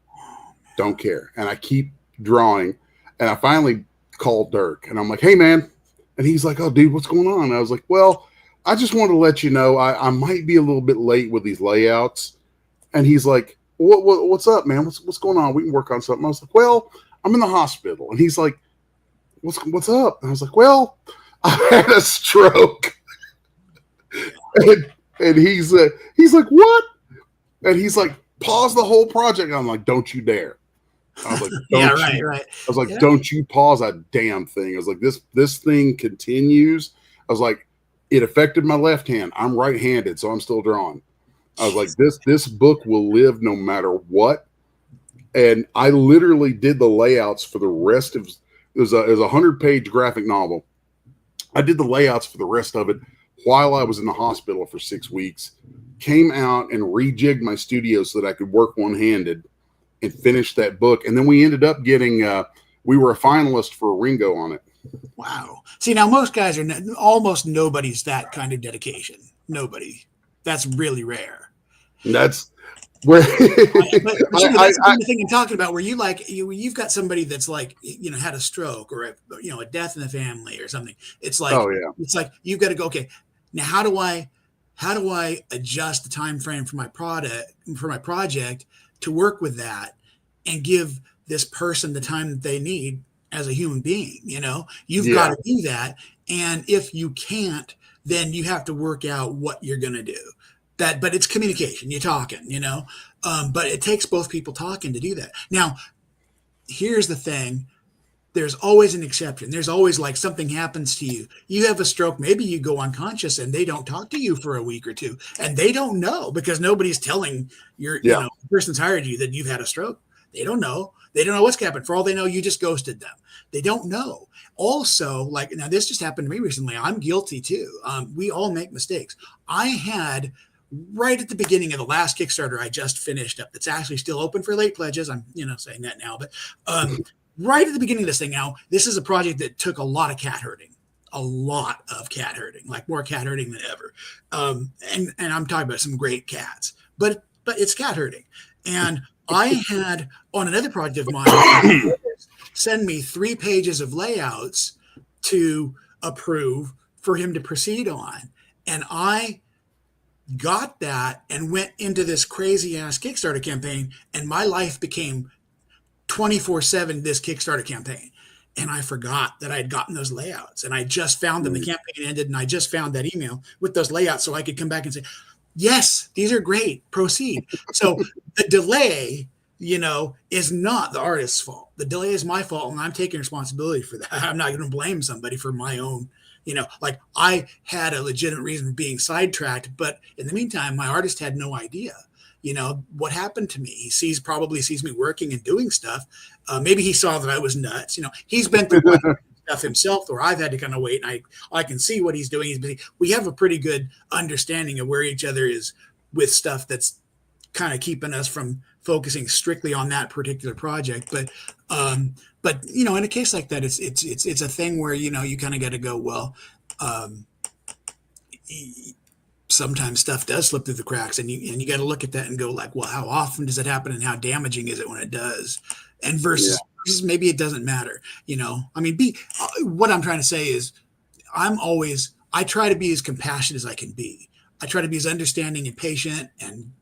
Speaker 1: And I keep drawing, and I finally called Dirk, and I'm like, hey man. And he's like, oh dude, what's going on? And I was like, well, I just want to let you know I might be a little bit late with these layouts. And he's like, what's up, man? What's going on? We can work on something. I was like, well, I'm in the hospital. And he's like, what's up? And I was like, well, I had a stroke. and he's like, what? And he's like, pause the whole project. I'm like, don't you dare. I was like, right. I was like, don't you pause a damn thing. I was like, this thing continues. I was like, it affected my left hand. I'm right-handed, so I'm still drawing. I was like, this book will live no matter what. And I literally did the layouts for the rest of it. Was a 100-page graphic novel. I did the layouts for the rest of it while I was in the hospital for 6 weeks. Came out and rejigged my studio so that I could work one-handed and finish that book. And then we ended up getting we were a finalist for a Ringo on it.
Speaker 2: Wow. See, now most guys are almost nobody's that kind of dedication. Nobody. That's really rare.
Speaker 1: That's where
Speaker 2: that's the thing I'm talking about, where you've got somebody that's like, had a stroke or a death in the family or something. It's like, it's like you've got to go, okay, now how do I adjust the time frame for my project to work with that and give this person the time that they need as a human being? You've got to do that. And if you can't, then you have to work out what you're going to do. But it's communication. You're talking, but it takes both people talking to do that. Now, here's the thing. There's always an exception. There's always like something happens to you. You have a stroke. Maybe you go unconscious and they don't talk to you for a week or two, and they don't know because nobody's telling the person's hired you that you've had a stroke. They don't know. They don't know what's happened. For all they know, you just ghosted them. They don't know. Also, like now, this just happened to me recently. I'm guilty too. We all make mistakes. I had right at the beginning of the last Kickstarter I just finished up. It's actually still open for late pledges. I'm saying that now, but right at the beginning of this thing now, this is a project that took a lot of cat herding, like more cat herding than ever. And I'm talking about some great cats, but it's cat herding. And I had on another project of mine send me 3 pages of layouts to approve for him to proceed on. And I got that and went into this crazy ass Kickstarter campaign, and my life became 24/7 this Kickstarter campaign. And I forgot that I had gotten those layouts, and I just found them. The campaign ended, and I just found that email with those layouts so I could come back and say, yes, these are great, proceed. So the delay, is not the artist's fault. The delay is my fault, and I'm taking responsibility for that. I'm not going to blame somebody for my own, like I had a legitimate reason for being sidetracked, but in the meantime, my artist had no idea. What happened to me. He probably sees me working and doing stuff. Maybe he saw that I was nuts. He's been through stuff himself where I've had to kind of wait, and I can see what he's doing. He's busy. We have a pretty good understanding of where each other is with stuff that's kind of keeping us from focusing strictly on that particular project. But in a case like that, it's a thing where, you kind of got to go, well, sometimes stuff does slip through the cracks, and you got to look at that and go like, well, how often does it happen, and how damaging is it when it does? And versus maybe it doesn't matter. What I'm trying to say is I try to be as compassionate as I can be. I try to be as understanding and patient and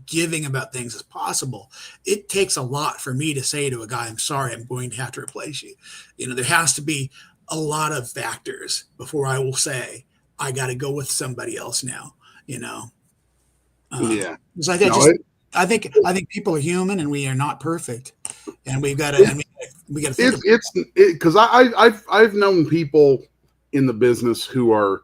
Speaker 2: giving about things as possible. It takes a lot for me to say to a guy, I'm sorry, I'm going to have to replace you. There has to be a lot of factors before I will say, I got to go with somebody else now, So I think people are human, and we are not perfect, and we got to think.
Speaker 1: It's because I've known people in the business who are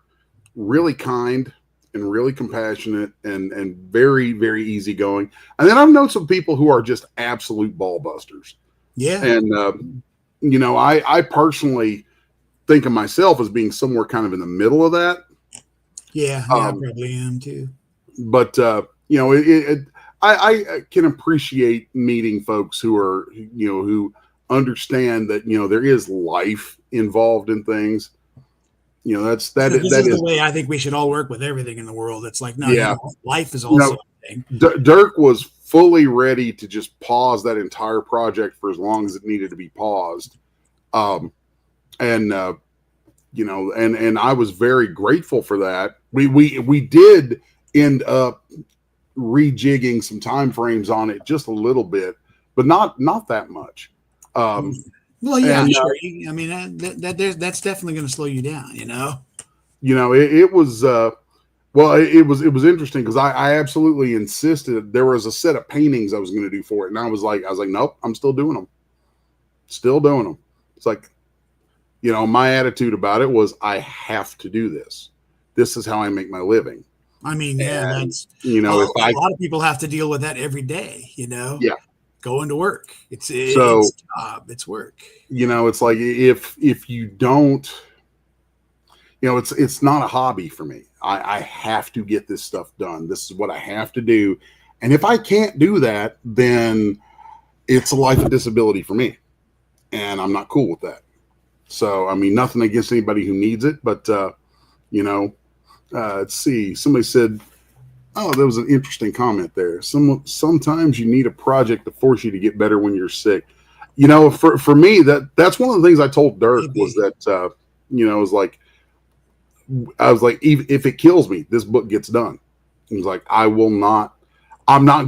Speaker 1: really kind and really compassionate and very, very easygoing, and then I've known some people who are just absolute ball busters.
Speaker 2: Yeah,
Speaker 1: and I personally think of myself as being somewhere kind of in the middle of that.
Speaker 2: Yeah, I probably am too.
Speaker 1: But I can appreciate meeting folks who are who understand that there is life involved in things. This is
Speaker 2: the way I think we should all work with everything in the world. It's like life is also a thing.
Speaker 1: Dirk was fully ready to just pause that entire project for as long as it needed to be paused. And I was very grateful for that. We did end up rejigging some time frames on it just a little bit, but not that much.
Speaker 2: Well, yeah, sure. That's definitely going to slow you down.
Speaker 1: It was it was interesting because I absolutely insisted. There was a set of paintings I was going to do for it, and I was like, nope, I'm still doing them. It's like, my attitude about it was, I have to do this. This is how I make my living.
Speaker 2: That's a lot of people have to deal with that every day.
Speaker 1: Yeah,
Speaker 2: going to work. It's a job. It's work.
Speaker 1: It's like if you don't, it's not a hobby for me. I have to get this stuff done. This is what I have to do, and if I can't do that, then it's a life of disability for me, and I'm not cool with that. So, nothing against anybody who needs it, but, let's see. Somebody said, oh, there was an interesting comment there. Sometimes you need a project to force you to get better when you're sick. For me, that's one of the things I told Dirk was that, I was like, if it kills me, this book gets done. He was like, I'm not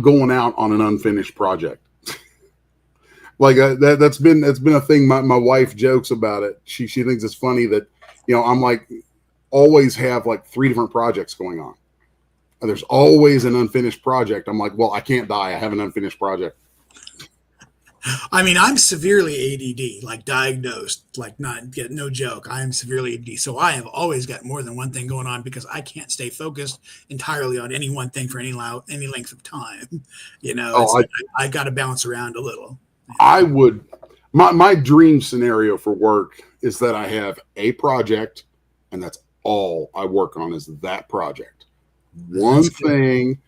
Speaker 1: going out on an unfinished project. Like that's been a thing. My wife jokes about it. She thinks it's funny that, I'm like, always have like 3 different projects going on. And there's always an unfinished project. I'm like, well, I can't die. I have an unfinished project.
Speaker 2: I mean, I'm severely ADD, like diagnosed, like not get no joke. I am severely ADD, so I have always got more than one thing going on because I can't stay focused entirely on any one thing for any length of time. You know, it's
Speaker 1: Oh,
Speaker 2: like I got to bounce around a little.
Speaker 1: I would. My dream scenario for work is that I have a project, and that's all I work on is that project. One thing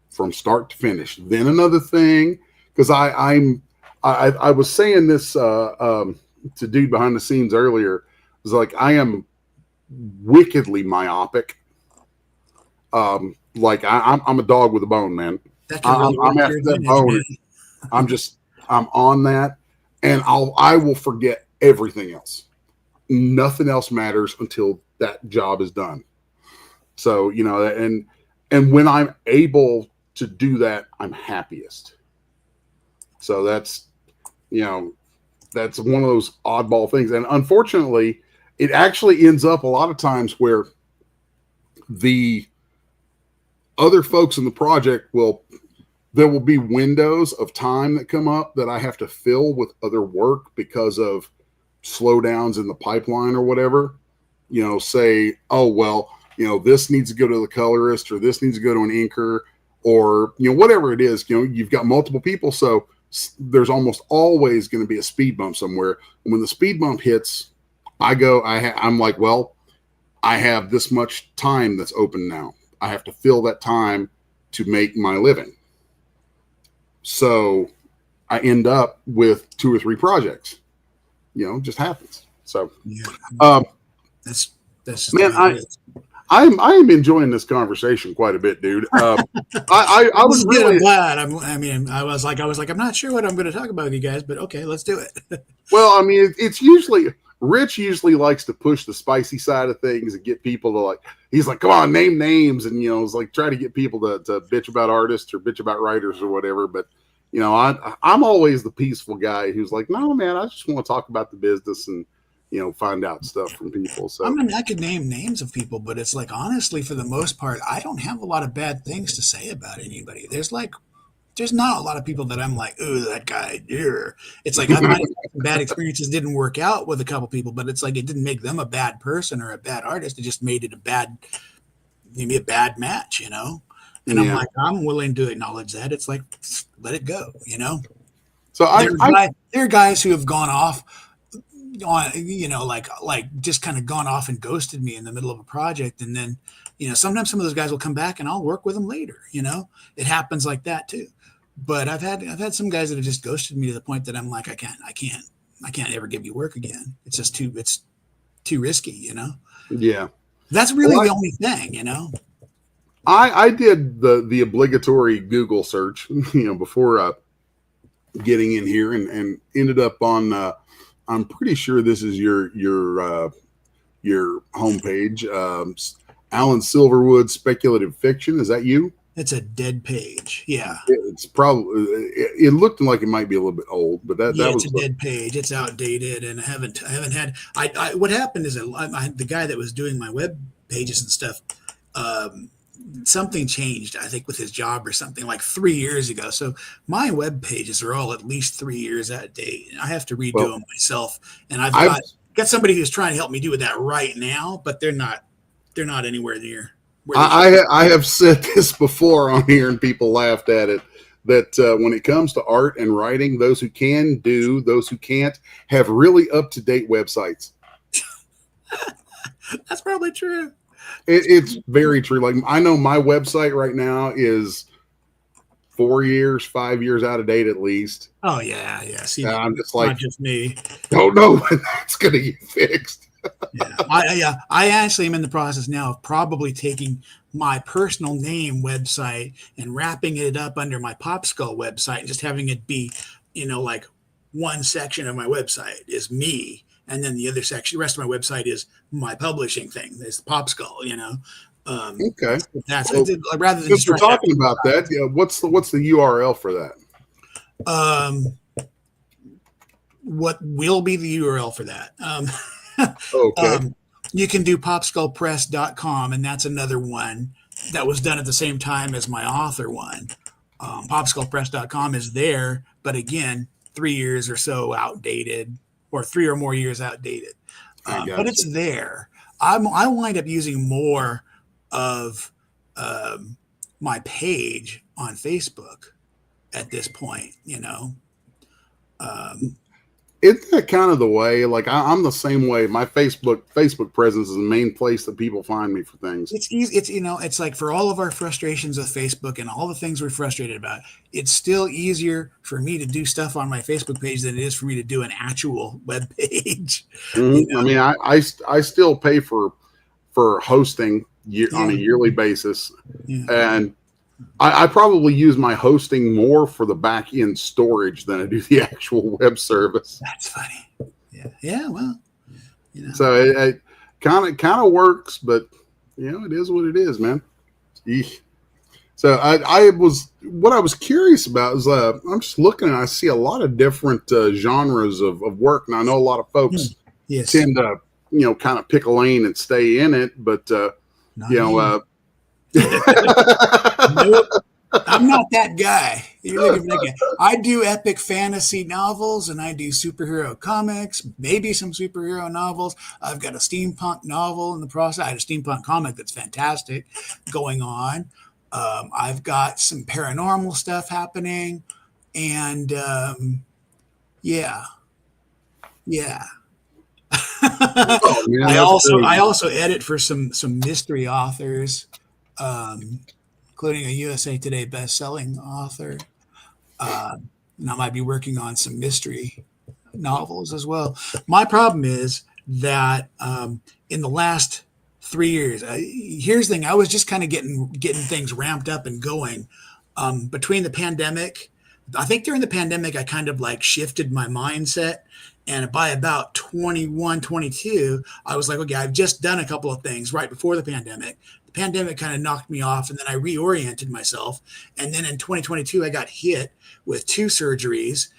Speaker 1: from start to finish. Then another thing, because I was saying this to dude behind the scenes earlier. It was like I am wickedly myopic. Like I'm a dog with a bone, man.
Speaker 2: That can really
Speaker 1: I'm
Speaker 2: work
Speaker 1: after
Speaker 2: your
Speaker 1: that
Speaker 2: advantage,
Speaker 1: bone. I'm on that, and I will forget everything else. Nothing else matters until that job is done. So and when I'm able to do that, I'm happiest. So that's that's one of those oddball things, and unfortunately, it actually ends up a lot of times where the other folks in the project there will be windows of time that come up that I have to fill with other work because of slowdowns in the pipeline or whatever. Say, oh, well, this needs to go to the colorist or this needs to go to an inker or, whatever it is, you've got multiple people. So there's almost always going to be a speed bump somewhere. And when the speed bump hits, I'm like, well, I have this much time that's open now. I have to fill that time to make my living. So I end up with 2 or 3 projects. It just happens. So,
Speaker 2: that's just
Speaker 1: man, I am enjoying this conversation quite a bit, dude. I was really
Speaker 2: I'm glad. I was like, I'm not sure what I'm going to talk about with you guys, but okay, let's do it.
Speaker 1: Well, I mean, it's usually Rich usually likes to push the spicy side of things and get people to he's like, come on, name names. And, it's like, try to get people to bitch about artists or bitch about writers or whatever. But, I'm always the peaceful guy who's like, no, man, I just want to talk about the business and, find out stuff from people. So
Speaker 2: I could name names of people, but it's like, honestly, for the most part, I don't have a lot of bad things to say about anybody. There's not a lot of people that I'm like, oh, that guy here. It's like I've had some bad experiences, didn't work out with a couple people, but it's like it didn't make them a bad person or a bad artist. It just made it maybe a bad match, And I'm like, I'm willing to acknowledge that. It's like, let it go,
Speaker 1: So
Speaker 2: there are guys who have gone off on, like just kind of gone off and ghosted me in the middle of a project, and then sometimes some of those guys will come back and I'll work with them later. It happens like that too. But I've had some guys that have just ghosted me to the point that I'm like, I can't ever give you work again. It's just too risky.
Speaker 1: Yeah,
Speaker 2: that's really the only thing.
Speaker 1: I did the obligatory Google search, before getting in here, and ended up on. I'm pretty sure this is your homepage. Alin Silverwood, speculative fiction. Is that you?
Speaker 2: It's a dead page. Yeah,
Speaker 1: it's probably. It looked like it might be a little bit old, but that was
Speaker 2: a dead page. It's outdated, and I haven't had. What happened is the guy that was doing my web pages and stuff. Something changed, I think, with his job or something like 3 years ago. So my web pages are all at least 3 years out of date. I have to redo them myself, and I've got somebody who's trying to help me do that right now, but they're not anywhere near.
Speaker 1: I have said this before on here, and people laughed at it. That when it comes to art and writing, those who can do, those who can't, have really up-to-date websites.
Speaker 2: That's probably true.
Speaker 1: It's very true. Like, I know my website right now is 4 years, 5 years out of date at least.
Speaker 2: Oh yeah. See,
Speaker 1: I'm just like,
Speaker 2: not just me.
Speaker 1: Don't know when that's going to get fixed.
Speaker 2: I actually am in the process now of probably taking my personal name website and wrapping it up under my Pop Skull website and just having it be, like one section of my website is me. And then the other section, the rest of my website is my publishing thing. It's Pop Skull,
Speaker 1: Okay.
Speaker 2: That's rather than
Speaker 1: just we're talking about that. What's the URL for that?
Speaker 2: What will be the URL for that?
Speaker 1: Okay.
Speaker 2: You can do popskullpress.com, and that's another one that was done at the same time as my author one. Popskullpress.com is there, but again, 3 years or so outdated, or 3 or more years outdated.
Speaker 1: I
Speaker 2: But
Speaker 1: got you.
Speaker 2: it's there. I wind up using more of my page on Facebook at this point,
Speaker 1: Isn't that kind of the way? Like I'm the same way. My Facebook presence is the main place that people find me for things.
Speaker 2: It's easy. It's like for all of our frustrations with Facebook and all the things we're frustrated about, it's still easier for me to do stuff on my Facebook page than it is for me to do an actual web page.
Speaker 1: I mean, I still pay for hosting on a
Speaker 2: Yeah.
Speaker 1: yearly basis,
Speaker 2: Yeah.
Speaker 1: and I probably use my hosting more for the back end storage than I do the actual web service.
Speaker 2: That's funny. Yeah. Yeah. Well,
Speaker 1: So it kind of works, but it is what it is, man. Eesh. So I was curious about is I'm just looking and I see a lot of different genres of work, and I know a lot of folks
Speaker 2: yes.
Speaker 1: tend to kind of pick a lane and stay in it, but
Speaker 2: Not
Speaker 1: you know.
Speaker 2: Nope. I'm not that guy. You're looking for that guy. I do epic fantasy novels and I do superhero comics, maybe some superhero novels. I've got a steampunk novel in the process. I had a steampunk comic that's fantastic going on. I've got some paranormal stuff happening, and yeah.
Speaker 1: Oh, man,
Speaker 2: I
Speaker 1: that's great.
Speaker 2: also edit for some mystery authors, including a USA Today best-selling author. And I might be working on some mystery novels as well. My problem is that in the last 3 years, here's the thing: I was just kind of getting things ramped up and going between the pandemic. I think during the pandemic, I kind of like shifted my mindset. And by about 21, 22, I was like, okay, I've just done a couple of things right before the pandemic. The pandemic kind of knocked me off, and then I reoriented myself. And then in 2022, I got hit with 2 surgeries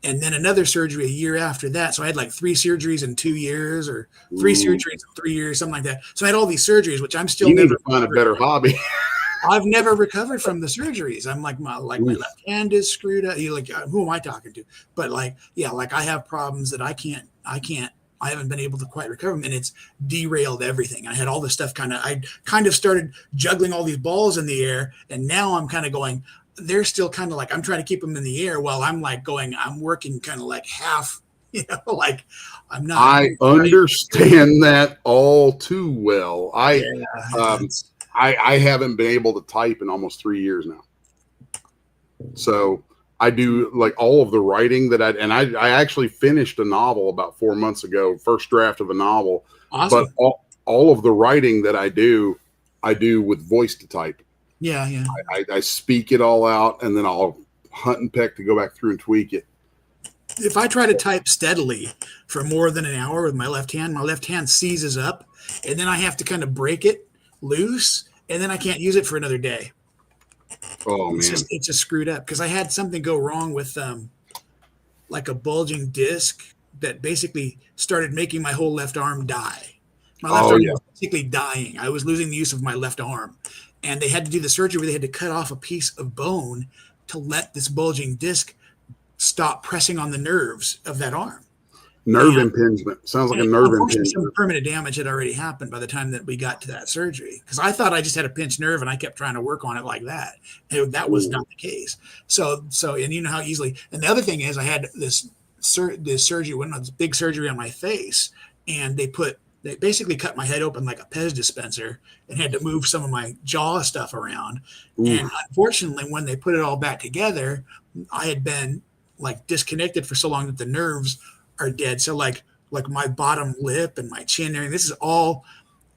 Speaker 2: and then another surgery a year after that. So I had like 3 surgeries in 2 years, or 3 surgeries in 3 years, something like that. So I had all these surgeries, which I'm still
Speaker 1: You need
Speaker 2: never
Speaker 1: to find a better hobby.
Speaker 2: I've never recovered from the surgeries. I'm like my left hand is screwed up. You like who am I talking to? But like I have problems that I haven't been able to quite recover them, and it's derailed everything. I had all this stuff I kind of started juggling all these balls in the air, and now I'm kind of going. They're still kind of like I'm trying to keep them in the air while I'm like going. I'm working kind of like half. Like I'm not.
Speaker 1: I understand that all too well. I haven't been able to type in almost 3 years now. So I do like all of the writing that I actually finished a novel about 4 months ago, first draft of a novel.
Speaker 2: Awesome.
Speaker 1: But all of the writing that I do with voice to type.
Speaker 2: Yeah.
Speaker 1: I speak it all out, and then I'll hunt and peck to go back through and tweak it.
Speaker 2: If I try to type steadily for more than an hour with my left hand seizes up, and then I have to kind of break it loose, and then I can't use it for another day.
Speaker 1: Oh man,
Speaker 2: it's just screwed up because I had something go wrong with like a bulging disc that basically started making my whole left arm die. My left arm was basically dying. I was losing the use of my left arm, and they had to do the surgery where they had to cut off a piece of bone to let this bulging disc stop pressing on the nerves of that arm.
Speaker 1: Nerve impingement. Sounds like a nerve impingement.
Speaker 2: Some permanent damage had already happened by the time that we got to that surgery, because I thought I just had a pinched nerve and I kept trying to work on it like that. And that was not the case. So, and you know how easily. And the other thing is, I had this surgery, this big surgery on my face, and they basically cut my head open like a Pez dispenser and had to move some of my jaw stuff around. Ooh. And unfortunately, when they put it all back together, I had been like disconnected for so long that the nerves are dead. So like my bottom lip and my chin area, this is all,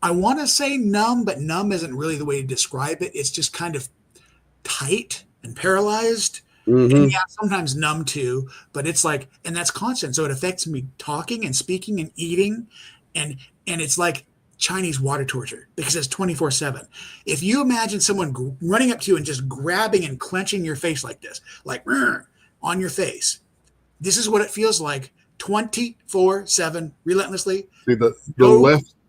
Speaker 2: I want to say numb, but numb isn't really the way to describe it. It's just kind of tight and paralyzed. Mm-hmm. And yeah, sometimes numb too, but it's like, and that's constant. So it affects me talking and speaking and eating. And it's like Chinese water torture because it's 24/7. If you imagine someone running up to you and just grabbing and clenching your face like this, like on your face, this is what it feels like 24/7, relentlessly.
Speaker 1: See, the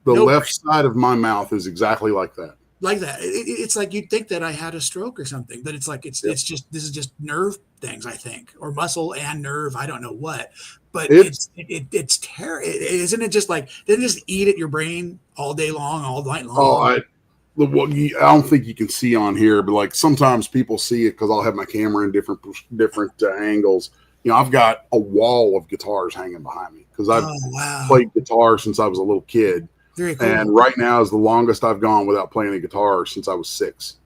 Speaker 1: The
Speaker 2: Nope.
Speaker 1: left side of my mouth is exactly like that.
Speaker 2: Like that. It's like you'd think that I had a stroke or something, but it's like
Speaker 1: Yep.
Speaker 2: it's just this is just nerve things, I think, or muscle and nerve. I don't know what, but
Speaker 1: It's
Speaker 2: it's terrible. Isn't it just like doesn't it just eat at your brain all day long, all night
Speaker 1: oh
Speaker 2: long?
Speaker 1: I don't think you can see on here, but like sometimes people see it because I'll have my camera in different angles. I've got a wall of guitars hanging behind me because I've
Speaker 2: Oh wow,
Speaker 1: played guitar since I was a little kid,
Speaker 2: very cool.
Speaker 1: and right now is the longest I've gone without playing a guitar since I was 6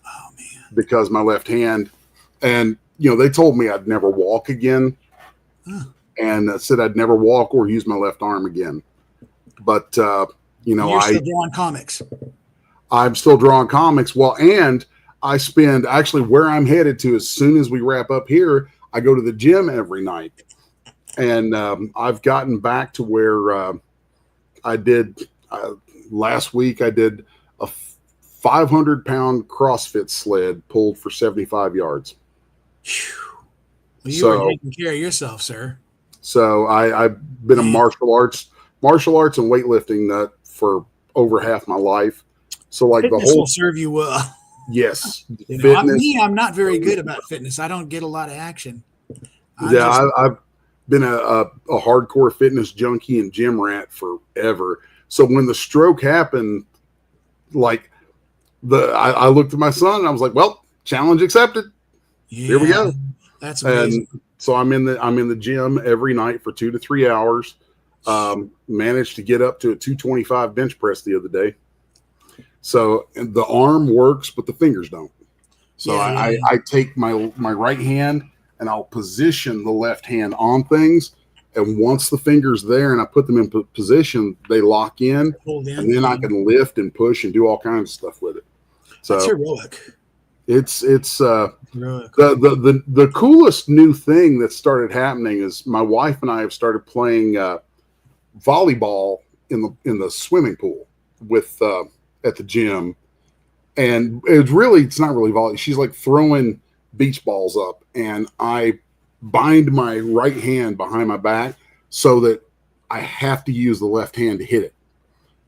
Speaker 2: Oh man,
Speaker 1: because my left hand. And they told me I'd never walk again,
Speaker 2: huh.
Speaker 1: and said I'd never walk or use my left arm again. But
Speaker 2: And you're still drawing comics.
Speaker 1: I'm still drawing comics. Well, and I spend actually where I'm headed to as soon as we wrap up here. I go to the gym every night, and I've gotten back to where I did last week. I did a 500-pound CrossFit sled pulled for 75 yards.
Speaker 2: Well, you were taking care of yourself, sir.
Speaker 1: So I've been a martial arts and weightlifting nut for over half my life. So like
Speaker 2: Fitness
Speaker 1: the whole
Speaker 2: will serve you well.
Speaker 1: yes,
Speaker 2: Fitness. I'm not very good about fitness. I don't get a lot of action.
Speaker 1: I've been a hardcore fitness junkie and gym rat forever. So when the stroke happened, like I looked at my son and I was like, well, challenge accepted. Here we go.
Speaker 2: That's amazing.
Speaker 1: And so I'm in the gym every night for 2 to 3 hours. Managed to get up to a 225 bench press the other day. So the arm works, but the fingers don't. So I take my right hand and I'll position the left hand on things. And once the finger's there and I put them in position, they lock in, and then I can lift and push and do all kinds of stuff with it. So
Speaker 2: that's heroic.
Speaker 1: It's the coolest new thing that started happening is my wife and I have started playing volleyball in the swimming pool with at the gym, and it's not really volley. She's like throwing beach balls up, and I bind my right hand behind my back so that I have to use the left hand to hit it,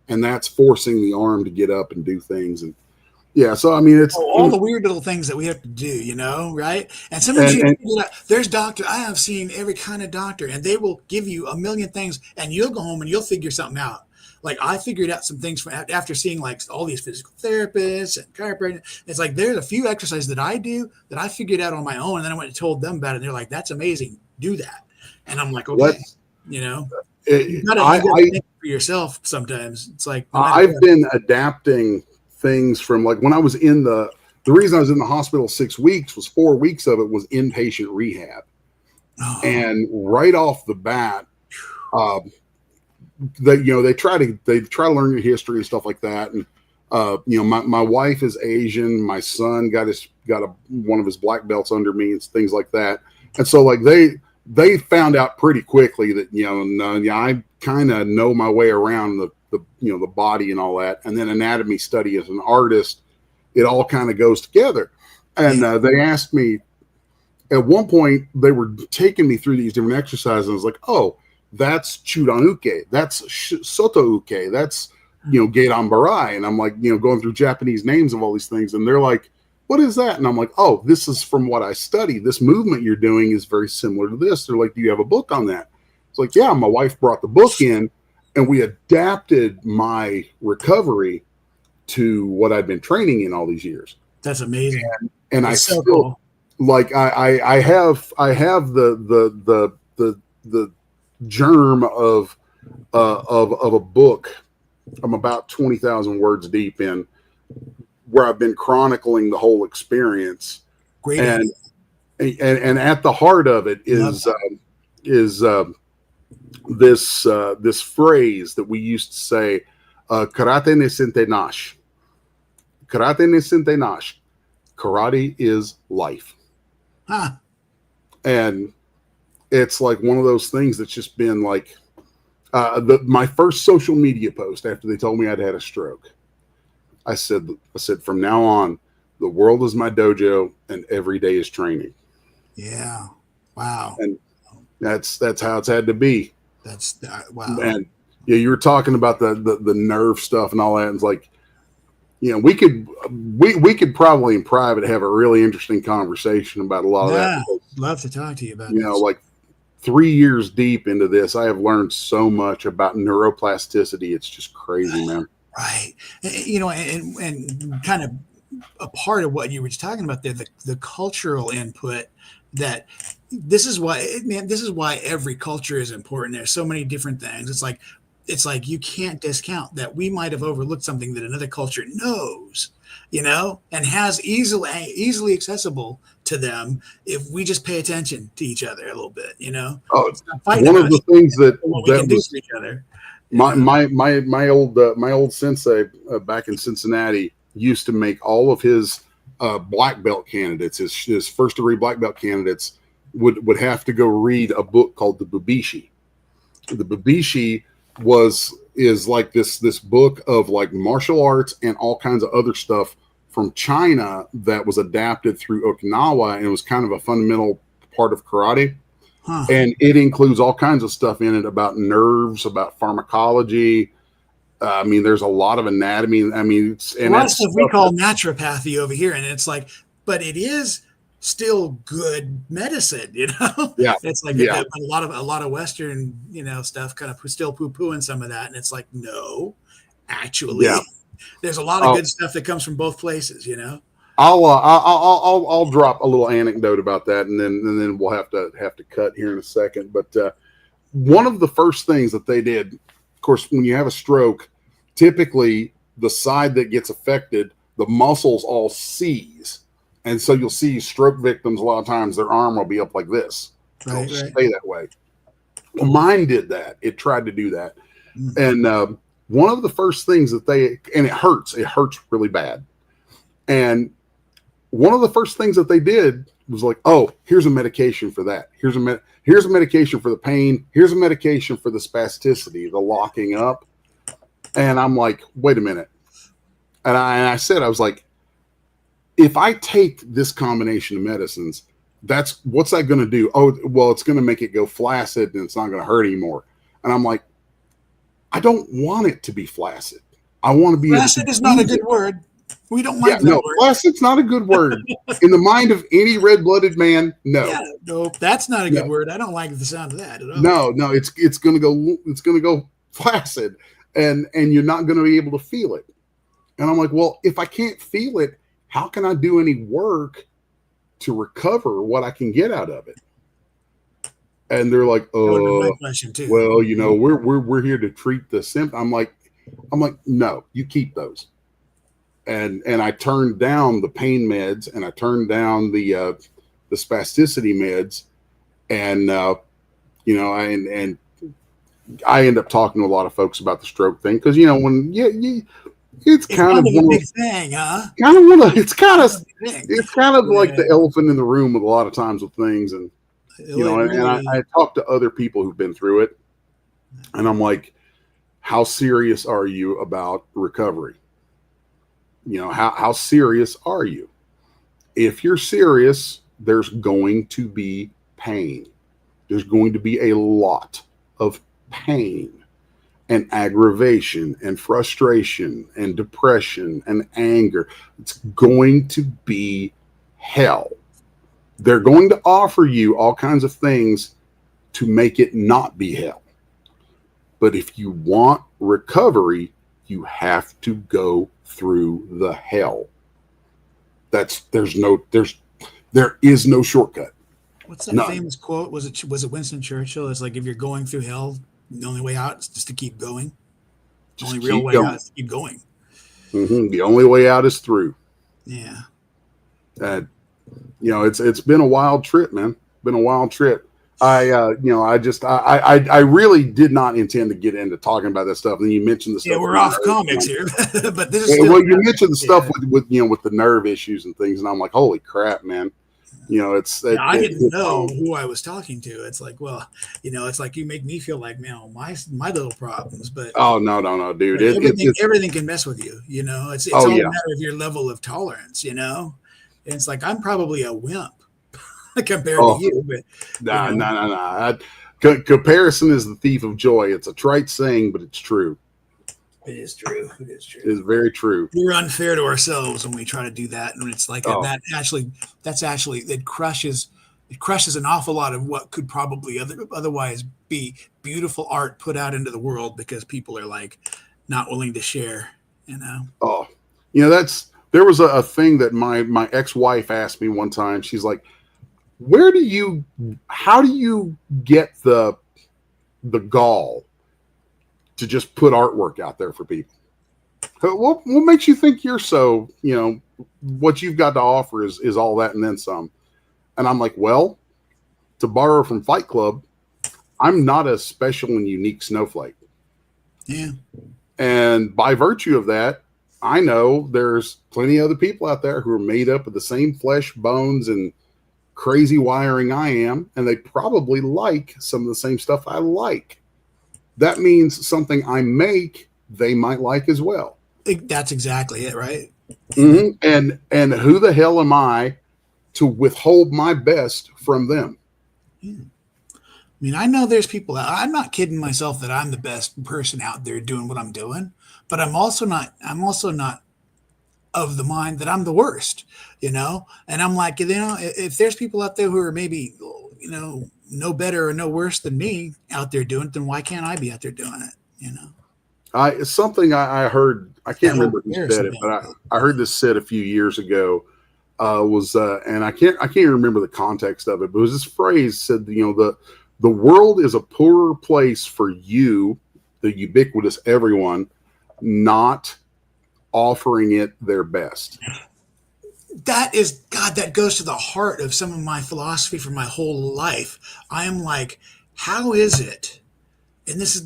Speaker 1: and that's forcing the arm to get up and do things. And yeah, so I mean, it's
Speaker 2: all the weird little things that we have to do, right? And sometimes there's doctor. I have seen every kind of doctor, and they will give you a million things, and you'll go home and you'll figure something out. Like I figured out some things after seeing like all these physical therapists and chiropractors. It's like there's a few exercises that I do that I figured out on my own, and then I went and told them about it. And they're like, "That's amazing, do that." And I'm like, "Okay." You gotta think for yourself sometimes. It's like
Speaker 1: I've been adapting things from like when I was in the reason I was in the hospital 6 weeks was 4 weeks of it was inpatient rehab. And right off the bat, they try to learn your history and stuff like that. And my wife is Asian. My son got one of his black belts under me and things like that. And so like they found out pretty quickly that I kind of know my way around the body and all that. And then anatomy study as an artist, it all kind of goes together. And they asked me at one point, they were taking me through these different exercises. And I was like, oh, that's Chudanuke, that's Sotouke, that's Geidan Barai. And I'm like, going through Japanese names of all these things. And they're like, what is that? And I'm like, oh, this is from what I study. This movement you're doing is very similar to this. They're like, do you have a book on that? It's like, yeah, my wife brought the book in and we adapted my recovery to what I'd been training in all these years.
Speaker 2: That's amazing.
Speaker 1: And I still cool. Like I have the germ of a book. I'm about 20,000 words deep in where I've been chronicling the whole experience.
Speaker 2: Great.
Speaker 1: And at the heart of it is this phrase that we used to say, karate ne sente nash. Karate ne sente nash. Karate is life.
Speaker 2: Huh.
Speaker 1: And it's like one of those things that's just been like my first social media post after they told me I'd had a stroke. I said, from now on, the world is my dojo and every day is training.
Speaker 2: Yeah. Wow.
Speaker 1: And that's how it's had to be.
Speaker 2: Wow.
Speaker 1: And Yeah, you were talking about the nerve stuff and all that. And it's like, we could probably in private have a really interesting conversation about a lot of that.
Speaker 2: Yeah,
Speaker 1: Because,
Speaker 2: love to talk to you about this.
Speaker 1: like 3 years deep into this, I have learned so much about neuroplasticity. It's just crazy, man.
Speaker 2: Right. And kind of a part of what you were just talking about there, the cultural input that this is why, man, this is why every culture is important. There's so many different things. It's like you can't discount that we might have overlooked something that another culture knows, and has easily accessible to them if we just pay attention to each other a little bit,
Speaker 1: Oh,
Speaker 2: It's not fighting
Speaker 1: one of
Speaker 2: about
Speaker 1: the things
Speaker 2: what we
Speaker 1: that
Speaker 2: can do
Speaker 1: was
Speaker 2: for each other.
Speaker 1: my my old sensei back in Cincinnati used to make all of his black belt candidates, his first degree black belt candidates would have to go read a book called the Bubishi. The Bubishi is like this book of like martial arts and all kinds of other stuff from China that was adapted through Okinawa, and it was kind of a fundamental part of karate.
Speaker 2: Huh.
Speaker 1: And it includes all kinds of stuff in it about nerves, about pharmacology. I mean, there's a lot of anatomy. I mean,
Speaker 2: A lot of stuff we call naturopathy over here, and it's like, but it is still good medicine,
Speaker 1: Yeah,
Speaker 2: It's like
Speaker 1: yeah.
Speaker 2: a lot of Western, stuff kind of still poo-pooing some of that, and it's like, no, actually,
Speaker 1: Yeah.
Speaker 2: there's a lot of good stuff that comes from both places,
Speaker 1: I'll drop a little anecdote about that, and then we'll have to cut here in a second. But one of the first things that they did, of course, when you have a stroke, typically the side that gets affected, the muscles all seize. And so you'll see stroke victims a lot of times, their arm will be up like this. It'll stay that way. Well, mine did that. It tried to do that.
Speaker 2: Mm-hmm.
Speaker 1: And one of the first things that and it hurts really bad. And one of the first things that they did was like, oh, here's a medication for that. Here's a medication for the pain. Here's a medication for the spasticity, the locking up. And I'm like, wait a minute. And I said, I was like, if I take this combination of medicines, what's that going to do? Oh, well, it's going to make it go flaccid and it's not going to hurt anymore. And I'm like, I don't want it to be flaccid. I want to be
Speaker 2: flaccid is not a good word. We don't like that word.
Speaker 1: Flaccid's not a good word. In the mind of any red-blooded man, no.
Speaker 2: Yeah, no, that's not a good word. I don't like the sound of that at all.
Speaker 1: No, it's going to go flaccid, and you're not going to be able to feel it. And I'm like, well, if I can't feel it, how can I do any work to recover what I can get out of it? And they're like, well, we're here to treat the symptom. I'm like, no, you keep those. And I turned down the pain meds, and I turned down the spasticity meds, and I end up talking to a lot of folks about the stroke thing, because when it's kind of
Speaker 2: a big thing, huh?
Speaker 1: It's kind of like the elephant in the room with a lot of times with things, and I talk to other people who've been through it, and I'm like, how serious are you about recovery? How serious are you? If you're serious, there's going to be pain. There's going to be a lot of pain and aggravation and frustration and depression and anger. It's going to be hell. They're going to offer you all kinds of things to make it not be hell. But if you want recovery, you have to go through the hell. There is no shortcut.
Speaker 2: What's that famous quote? Was it Winston Churchill? It's like, if you're going through hell, the only way out is just to keep going. The only real way out is to keep going.
Speaker 1: Mm-hmm. The only way out is through.
Speaker 2: Yeah.
Speaker 1: It's been a wild trip, man. Been a wild trip. I really did not intend to get into talking about that stuff. And you mentioned the stuff.
Speaker 2: Yeah, we're off comics here, but this is
Speaker 1: you mentioned the stuff with the nerve issues and things, and I'm like, holy crap, man.
Speaker 2: I didn't know who I was talking to. It's like, well, it's like you make me feel like, man, my little problems, but
Speaker 1: oh no, dude,
Speaker 2: everything can mess with you. It's all a matter of your level of tolerance. And it's like, I'm probably a wimp compared to you, but
Speaker 1: nah. Comparison is the thief of joy. It's a trite saying, but it's true.
Speaker 2: It is true. It is true.
Speaker 1: It is very true.
Speaker 2: We're unfair to ourselves when we try to do that, and it's like that's actually it crushes an awful lot of what could probably otherwise be beautiful art put out into the world because people are like not willing to share.
Speaker 1: Oh, there was a thing that my ex-wife asked me one time. She's like, how do you get the gall to just put artwork out there for people? What makes you think you're so, what you've got to offer is all that and then some? And I'm like, well, to borrow from Fight Club, I'm not a special and unique snowflake.
Speaker 2: Yeah.
Speaker 1: And by virtue of that, I know there's plenty of other people out there who are made up of the same flesh, bones, and crazy wiring I am, and they probably like some of the same stuff I like. That means something I make, they might like as well.
Speaker 2: That's exactly it, right?
Speaker 1: Mm-hmm. And who the hell am I to withhold my best from them?
Speaker 2: Yeah. I mean, I know there's people I'm not kidding myself that I'm the best person out there doing what I'm doing, but I'm also not of the mind that I'm the worst, And I'm like, if there's people out there who are maybe, no better or no worse than me out there doing it, then why can't I be out there doing it?
Speaker 1: It's something I heard. I can't remember who said it, but I heard this said a few years ago. And I can't remember the context of it, but it was this phrase said, the world is a poorer place for you, the ubiquitous everyone, not offering it their best.
Speaker 2: That goes to the heart of some of my philosophy for my whole life. I am like, how is it? And this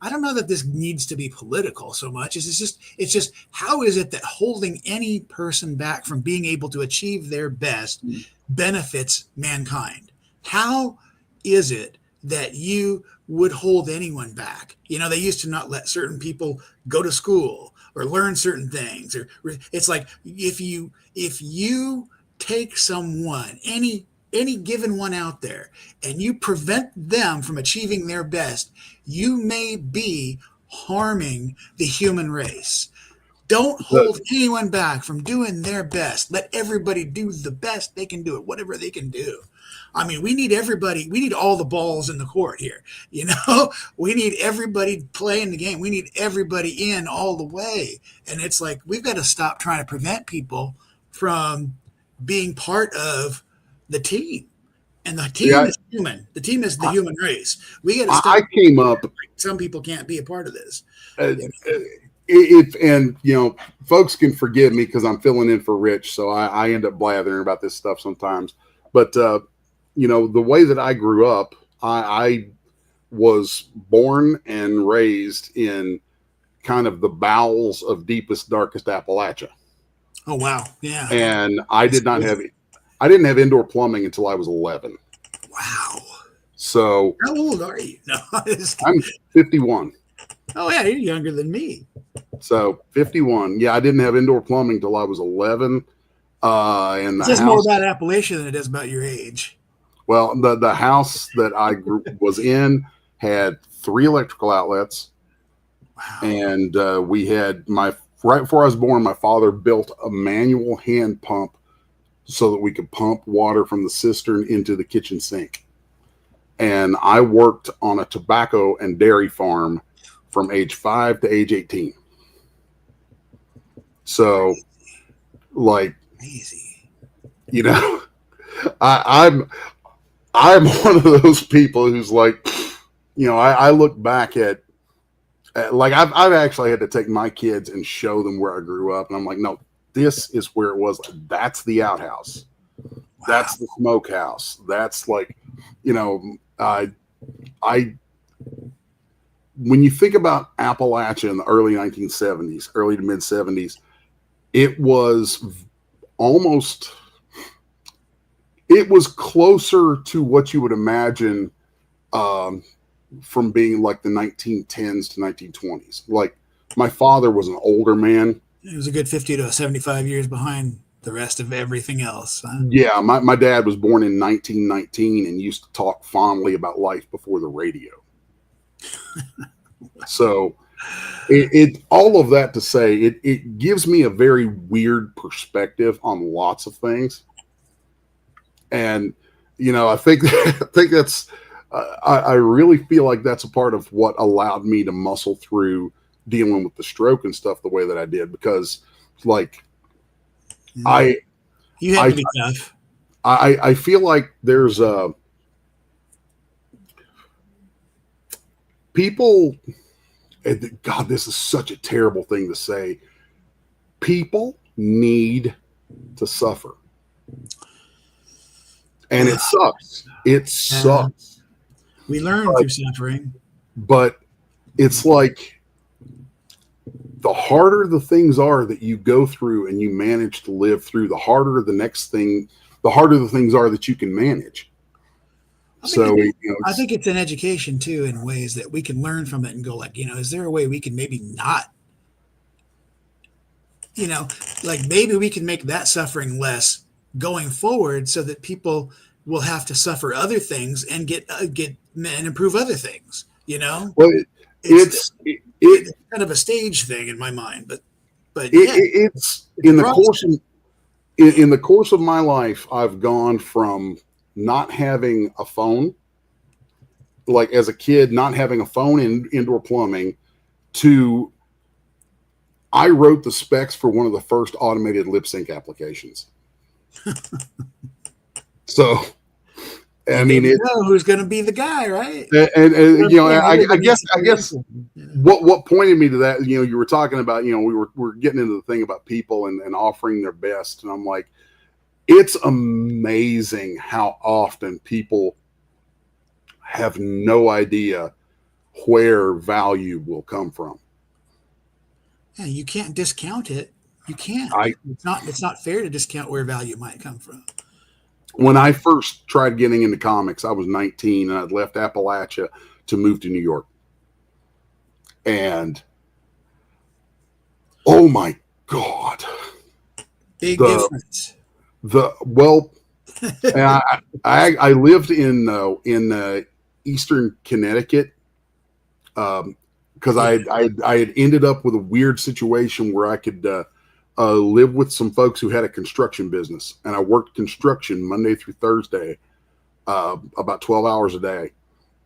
Speaker 2: I don't know that this needs to be political so much. It's just how is it that holding any person back from being able to achieve their best benefits mankind? How is it that you would hold anyone back? They used to not let certain people go to school or learn certain things, or it's like if you take someone, any given one out there, and you prevent them from achieving their best, you may be harming the human race. Don't hold anyone back from doing their best. Let everybody do the best they can do it, whatever they can do. I mean, we need everybody. We need all the balls in the court here. We need everybody playing the game. We need everybody in all the way. And it's like, we've got to stop trying to prevent people from being part of the team. And the team is human. The team is the human race. We got to stop.
Speaker 1: I came up.
Speaker 2: Some people can't be a part of this.
Speaker 1: Folks can forgive me because I'm filling in for Rich, so I end up blathering about this stuff sometimes. But the way that I grew up, I was born and raised in kind of the bowels of deepest, darkest Appalachia.
Speaker 2: Oh wow, yeah.
Speaker 1: And I didn't have indoor plumbing until I was 11.
Speaker 2: Wow.
Speaker 1: So
Speaker 2: how old are you? No,
Speaker 1: I'm 51.
Speaker 2: Oh yeah, you're younger than me.
Speaker 1: So 51. Yeah, I didn't have indoor plumbing until I was 11. And
Speaker 2: it's more about Appalachia than it is about your age.
Speaker 1: Well, the house that I was in had 3 electrical outlets.
Speaker 2: Wow.
Speaker 1: And we had right before I was born, my father built a manual hand pump so that we could pump water from the cistern into the kitchen sink. And I worked on a tobacco and dairy farm from age 5 to age 18. So, like,
Speaker 2: crazy.
Speaker 1: I'm one of those people who's like, I look back at like I've actually had to take my kids and show them where I grew up, and I'm like, no, this is where it was. That's the outhouse. Wow. That's the smokehouse. That's like, when you think about Appalachia in the early 1970s, early to mid 70s, it was closer to what you would imagine from being like the 1910s to 1920s. Like, my father was an older man.
Speaker 2: He was a good 50 to 75 years behind the rest of everything else. Huh?
Speaker 1: Yeah, my dad was born in 1919 and used to talk fondly about life before the radio. So it all of that to say it gives me a very weird perspective on lots of things. And I think I think that's I really feel like that's a part of what allowed me to muscle through dealing with the stroke and stuff the way that I did, because like I
Speaker 2: You had
Speaker 1: I
Speaker 2: to be tough.
Speaker 1: I feel like there's people. God, this is such a terrible thing to say. People need to suffer, and it sucks. It sucks.
Speaker 2: We learn through suffering.
Speaker 1: But it's like the harder the things are that you go through and you manage to live through, the harder the things are that you can manage.
Speaker 2: I think it's an education too, in ways that we can learn from it and go like, is there a way we can maybe not, like maybe we can make that suffering less going forward, so that people will have to suffer other things and get and improve other things.
Speaker 1: Well, it's
Speaker 2: kind of a stage thing in my mind, but
Speaker 1: it's in the course in the course of my life, I've gone from not having a phone, like as a kid, not having a phone in indoor plumbing, to I wrote the specs for one of the first automated lip sync applications. So, I mean,
Speaker 2: you know who's going to be the guy, right?
Speaker 1: And I guess what pointed me to that, you were talking about, we were getting into the thing about people and offering their best, and I'm like, it's amazing how often people have no idea where value will come from.
Speaker 2: Yeah, you can't discount it. You can't. It's not fair to discount where value might come from.
Speaker 1: When I first tried getting into comics, I was 19 and I'd left Appalachia to move to New York. And oh my God.
Speaker 2: Big difference.
Speaker 1: And I lived in Eastern Connecticut because I had ended up with a weird situation where I could live with some folks who had a construction business, and I worked construction Monday through Thursday, about 12 hours a day,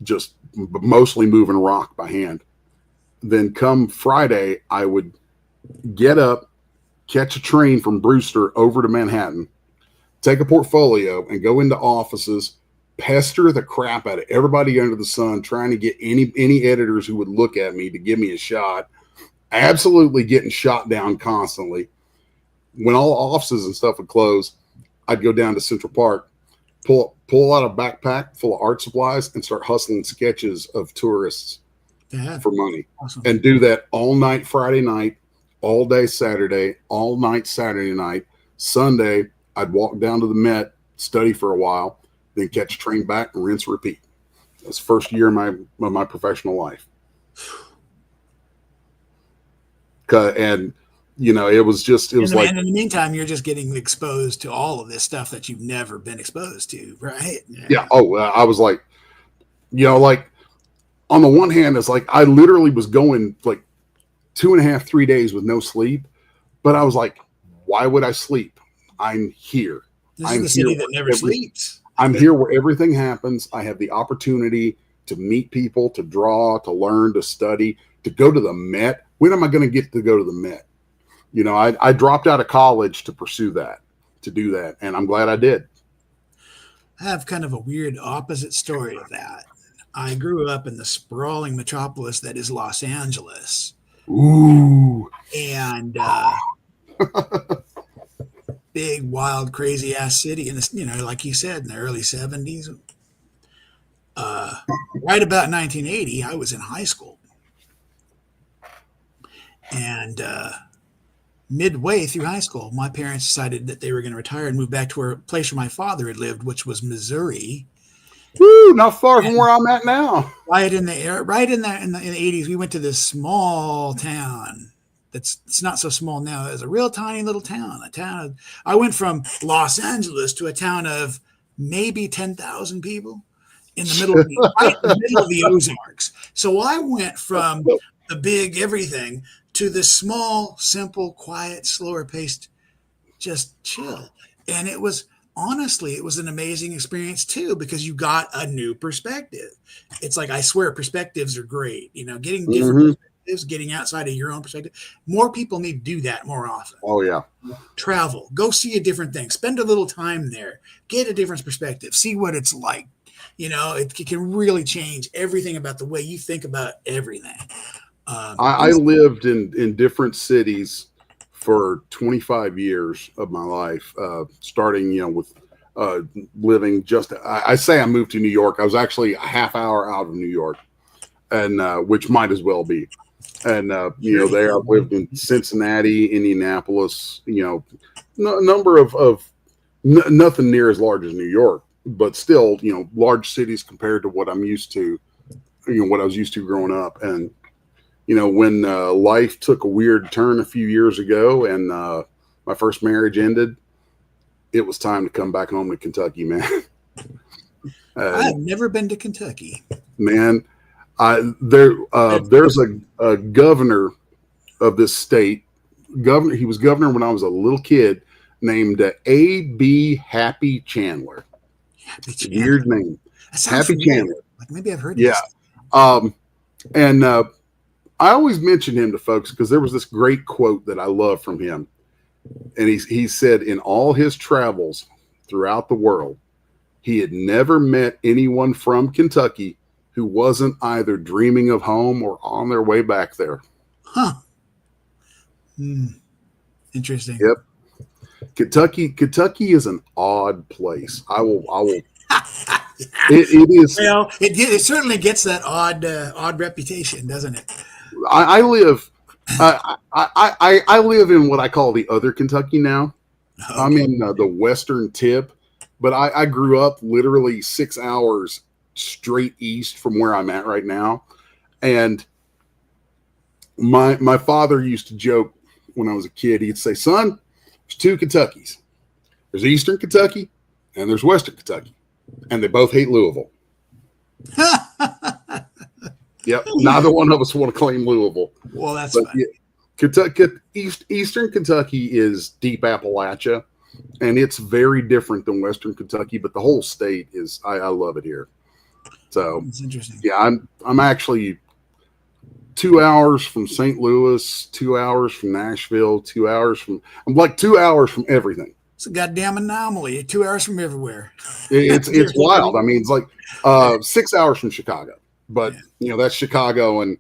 Speaker 1: just mostly moving rock by hand. Then come Friday, I would get up, catch a train from Brewster over to Manhattan, take a portfolio and go into offices, pester the crap out of everybody under the sun, trying to get any editors who would look at me to give me a shot, absolutely getting shot down constantly. When all offices and stuff would close, I'd go down to Central Park, pull out a backpack full of art supplies and start hustling sketches of tourists for money. Awesome. And do that all night Friday night, all day Saturday, all night Saturday night. Sunday, I'd walk down to the Met, study for a while, then catch a train back and rinse, repeat. That's the first year of my professional life. And it was like,
Speaker 2: and in the meantime, you're just getting exposed to all of this stuff that you've never been exposed to, right?
Speaker 1: Yeah. Oh, I was like, like on the one hand, it's like I literally was going like 2.5, 3 days with no sleep, but I was like, why would I sleep? I'm here.
Speaker 2: This is the city that never sleeps.
Speaker 1: I'm here where everything happens. I have the opportunity to meet people, to draw, to learn, to study, to go to the Met. When am I going to get to go to the Met? I dropped out of college to pursue that, to do that. And I'm glad I did.
Speaker 2: I have kind of a weird opposite story of that. I grew up in the sprawling metropolis that is Los Angeles.
Speaker 1: Ooh.
Speaker 2: And big, wild, crazy ass city. And, like you said, in the early 70s, right about 1980, I was in high school. And midway through high school, my parents decided that they were going to retire and move back to a place where my father had lived, which was Missouri.
Speaker 1: Woo, not far from where I'm at now.
Speaker 2: Right in the 80s, we went to this small town it's not so small now. It's a real tiny little town. I went from Los Angeles to a town of maybe 10,000 people in the middle of right in the middle of the Ozarks. So I went from the big everything to this small, simple, quiet, slower paced, just chill. And it was honestly, it was an amazing experience too, because you got a new perspective. It's like, I swear perspectives are great, getting different
Speaker 1: Hmm.
Speaker 2: perspectives, getting outside of your own perspective. More people need to do that more often.
Speaker 1: Oh yeah.
Speaker 2: Travel, go see a different thing, spend a little time there, get a different perspective, see what it's like. It can really change everything about the way you think about everything.
Speaker 1: I lived in different cities for 25 years of my life, starting, with uh, living I say I moved to New York. I was actually a half hour out of New York, and which might as well be. And, there I've lived in Cincinnati, Indianapolis, number of nothing near as large as New York, but still, large cities compared to what I'm used to, what I was used to growing up. And, when life took a weird turn a few years ago and my first marriage ended, it was time to come back home to Kentucky, man.
Speaker 2: I have never been to Kentucky.
Speaker 1: Man, there's a governor of this state. He was governor when I was a little kid, named A.B. Happy Chandler.
Speaker 2: Happy Chandler.
Speaker 1: Weird name.
Speaker 2: That sounds
Speaker 1: Happy
Speaker 2: familiar.
Speaker 1: Chandler.
Speaker 2: Like maybe I've heard
Speaker 1: Yeah.
Speaker 2: this.
Speaker 1: And I always mention him to folks because there was this great quote that I love from him. And he said in all his travels throughout the world, he had never met anyone from Kentucky who wasn't either dreaming of home or on their way back there.
Speaker 2: Huh. Interesting.
Speaker 1: Yep. Kentucky is an odd place. I will. It is.
Speaker 2: Well, it certainly gets that odd reputation, doesn't it?
Speaker 1: I live. I live in what I call the other Kentucky now. Okay. I'm in the western tip, but I grew up literally 6 hours straight east from where I'm at right now, and my father used to joke when I was a kid. He'd say, "Son, there's two Kentuckys. There's Eastern Kentucky and there's Western Kentucky, and they both hate Louisville." Yep, neither one of us want to claim Louisville.
Speaker 2: Well, that's fine.
Speaker 1: Yeah, Kentucky, Eastern Kentucky is deep Appalachia, and it's very different than Western Kentucky. But the whole state is, I love it here. So
Speaker 2: it's interesting.
Speaker 1: Yeah, I'm actually 2 hours from St. Louis, 2 hours from Nashville, 2 hours from. I'm like 2 hours from everything.
Speaker 2: It's a goddamn anomaly. 2 hours from everywhere.
Speaker 1: It's wild. I mean, it's like 6 hours from Chicago. But, that's Chicago, and,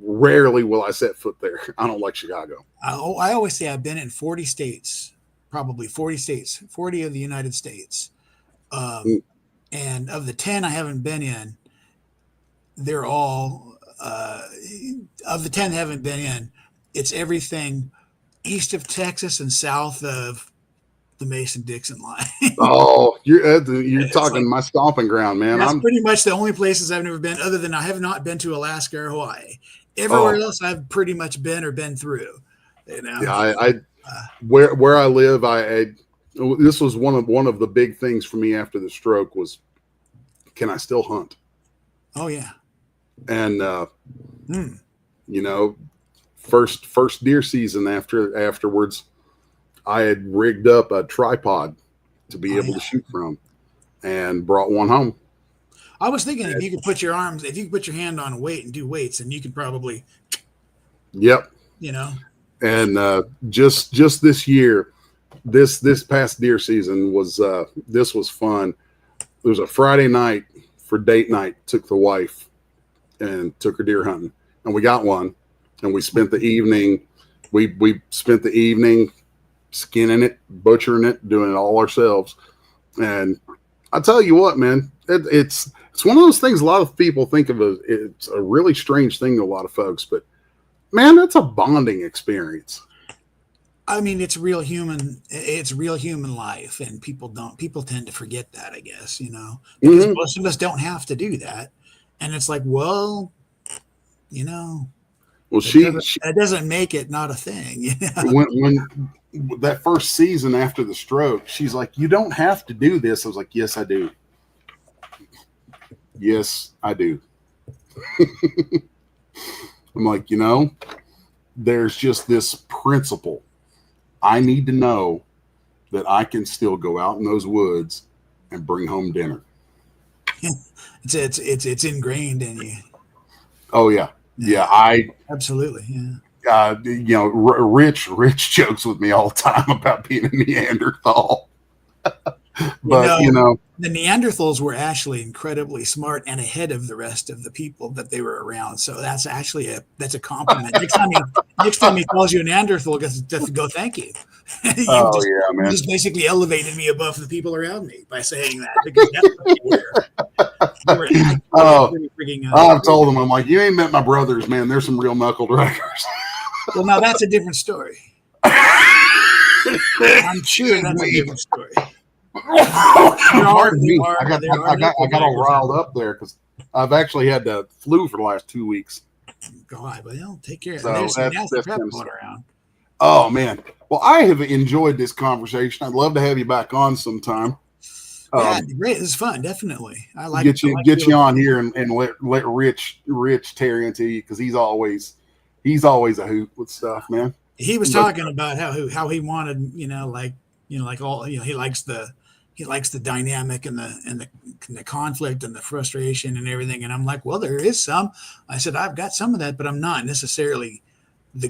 Speaker 1: rarely will I set foot there. I don't like Chicago.
Speaker 2: I always say I've been in 40 states, probably 40 states, 40 of the United States. And of the 10 I haven't been in, they're all, of the 10 I haven't been in, it's everything east of Texas and south of the Mason-Dixon line.
Speaker 1: Oh, you're talking
Speaker 2: like,
Speaker 1: my stomping ground, man.
Speaker 2: That's pretty much the only places I've never been, other than I have not been to Alaska or Hawaii. Everywhere else I've pretty much been or been through.
Speaker 1: Yeah, where I live, this was one of the big things for me after the stroke was, can I still hunt?
Speaker 2: Oh yeah.
Speaker 1: And first deer season afterwards, I had rigged up a tripod to be able to shoot from, and brought one home.
Speaker 2: I was thinking if you could put your hand on a weight and do weights, and you could probably.
Speaker 1: Yep. And just this year, this past deer season was this was fun. It was a Friday night for date night. Took the wife and took her deer hunting, and we got one, and we spent the evening. We spent the evening skinning it, butchering it, doing it all ourselves. And I tell you what, man, it's one of those things a lot of people think of as it's a really strange thing to a lot of folks, but man, that's a bonding experience.
Speaker 2: I mean, it's real human life, and people tend to forget that, I guess, because most of us don't have to do that. And it's like, well,
Speaker 1: Well,
Speaker 2: That doesn't make it not a thing. Yeah.
Speaker 1: when that first season after the stroke, she's like, "You don't have to do this." I was like, "Yes, I do. Yes, I do." I'm like, there's just this principle. I need to know that I can still go out in those woods and bring home dinner.
Speaker 2: It's ingrained in you.
Speaker 1: Oh yeah, yeah. I
Speaker 2: Absolutely. Yeah.
Speaker 1: Rich jokes with me all the time about being a Neanderthal. But
Speaker 2: the Neanderthals were actually incredibly smart and ahead of the rest of the people that they were around. So that's actually that's a compliment. Next time he calls you a Neanderthal, just go thank you.
Speaker 1: Oh yeah, man.
Speaker 2: You just basically elevated me above the people around me by saying that, because that's what you were.
Speaker 1: I've told them, I'm like, you ain't met my brothers, man. There's some real knuckle draggers.
Speaker 2: Well, now that's a different story. I'm sure that's a different story.
Speaker 1: Pardon me. I got all riled up there because I've actually had the flu for the last 2 weeks.
Speaker 2: God, well, take care.
Speaker 1: So
Speaker 2: there's some nasty
Speaker 1: that's
Speaker 2: crap going around.
Speaker 1: Oh man. Well, I have enjoyed this conversation. I'd love to have you back on sometime.
Speaker 2: Yeah, great. This is fun. Definitely. I like
Speaker 1: get you on here and let Rich tear into you, because he's always a hoot with stuff, man.
Speaker 2: He was talking about how he wanted, he likes the dynamic and the conflict and the frustration and everything. And I'm like, well, there is some. I said, I've got some of that, but I'm not necessarily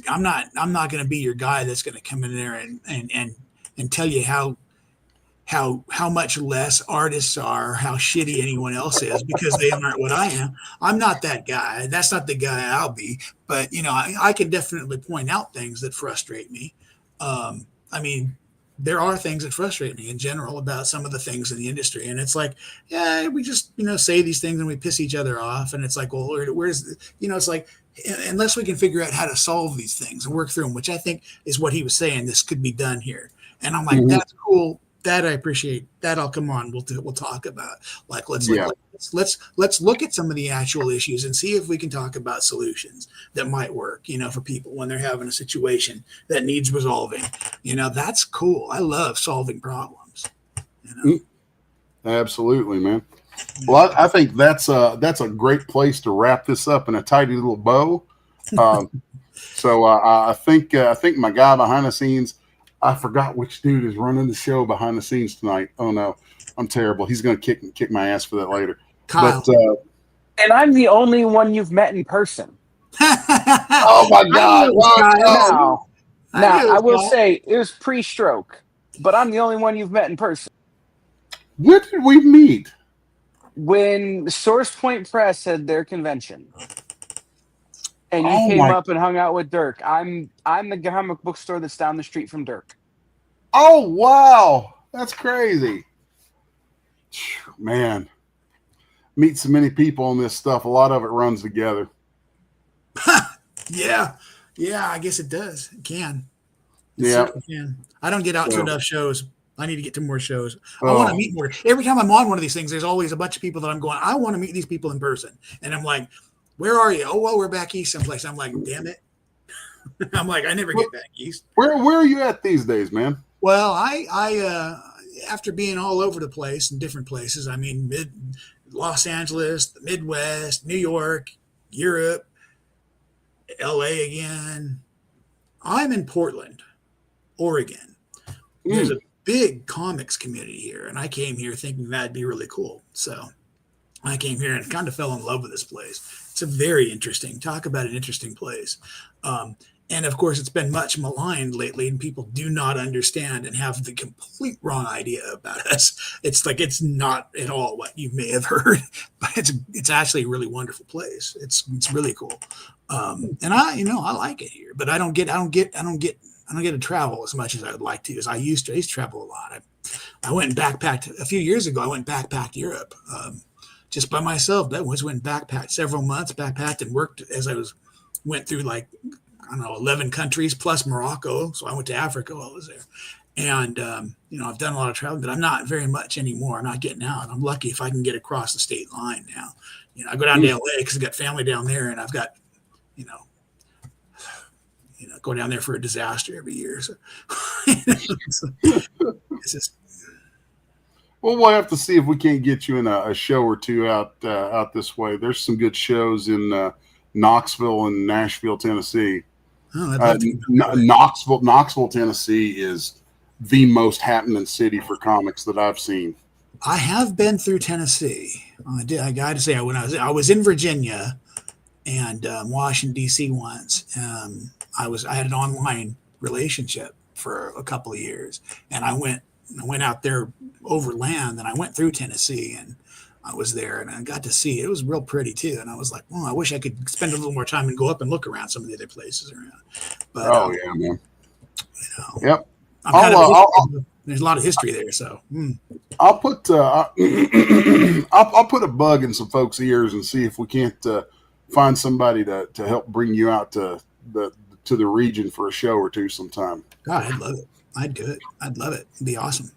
Speaker 2: I'm not going to be your guy that's going to come in there and tell you how much less artists are, how shitty anyone else is, because they aren't what I am. I'm not that guy. That's not the guy I'll be. But, I can definitely point out things that frustrate me. There are things that frustrate me in general about some of the things in the industry. And it's like, yeah, we just, say these things and we piss each other off. And it's like, well, where's, it's like, unless we can figure out how to solve these things and work through them, which I think is what he was saying, this could be done here. And I'm like, that's cool. That I appreciate. That I'll come on. We'll talk about. Like, let's look at some of the actual issues and see if we can talk about solutions that might work, for people when they're having a situation that needs resolving. That's cool. I love solving problems.
Speaker 1: Absolutely, man. Well, I think that's a great place to wrap this up in a tidy little bow. So I think my guy behind the scenes, I forgot which dude is running the show behind the scenes tonight. Oh no, I'm terrible. He's going to kick my ass for that later.
Speaker 2: Kyle.
Speaker 1: But,
Speaker 3: and I'm the only one you've met in person.
Speaker 1: Oh my God!
Speaker 3: Now I will say it was pre-stroke, but I'm the only one you've met in person.
Speaker 1: When did we meet?
Speaker 3: When Source Point Press had their convention. And you came up and hung out with Dirk. I'm the comic book store that's down the street from Dirk.
Speaker 1: Oh wow, that's crazy, man. Meet so many people on this stuff. A lot of it runs together.
Speaker 2: Yeah, I guess it does. It can.
Speaker 1: Yeah,
Speaker 2: can. I don't get out to enough shows. I need to get to more shows. I want to meet more. Every time I'm on one of these things, there's always a bunch of people that I'm going, I want to meet these people in person. And I'm like, where are you? Oh, well, we're back east someplace. I'm like, damn it. I'm like, I never get back east.
Speaker 1: Where are you at these days, man?
Speaker 2: Well, I after being all over the place in different places, Los Angeles, the Midwest, New York, Europe, LA again. I'm in Portland, Oregon. There's a big comics community here, and I came here thinking that'd be really cool. So I came here and kind of fell in love with this place. It's a very interesting, talk about an interesting place. And of course, it's been much maligned lately, and people do not understand and have the complete wrong idea about us. It's like, it's not at all what you may have heard, but it's actually a really wonderful place. It's really cool. And I like it here, but I don't get to travel as much as I would like to, as I used to travel a lot. I went and backpacked a few years ago. I went and backpacked Europe. Just by myself. That was when backpacked several months, backpacked and worked as went through 11 countries plus Morocco. So I went to Africa while I was there. And, I've done a lot of traveling, but I'm not very much anymore. I'm not getting out. I'm lucky if I can get across the state line now. I go down to LA because I've got family down there, and I've got, go down there for a disaster every year. So it's just.
Speaker 1: Well, we'll have to see if we can't get you in a show or two out this way. There's some good shows in Knoxville and Nashville, Tennessee.
Speaker 2: Oh, I'd love to
Speaker 1: Knoxville, Tennessee is the most happening city for comics that I've seen.
Speaker 2: I have been through Tennessee. I got to say, when I was in Virginia and Washington D.C. once, I had an online relationship for a couple of years, and I went out there over land, and I went through Tennessee, and I was there, and I got to see it. It was real pretty too, and I was like, well, I wish I could spend a little more time and go up and look around some of the other places around. But
Speaker 1: yeah, man.
Speaker 2: Yep. There's a lot of history there, so
Speaker 1: I'll put I'll put a bug in some folks' ears and see if we can't find somebody to help bring you out to the region for a show or two sometime.
Speaker 2: God, I'd love it. I'd do it. I'd love it. It'd be awesome.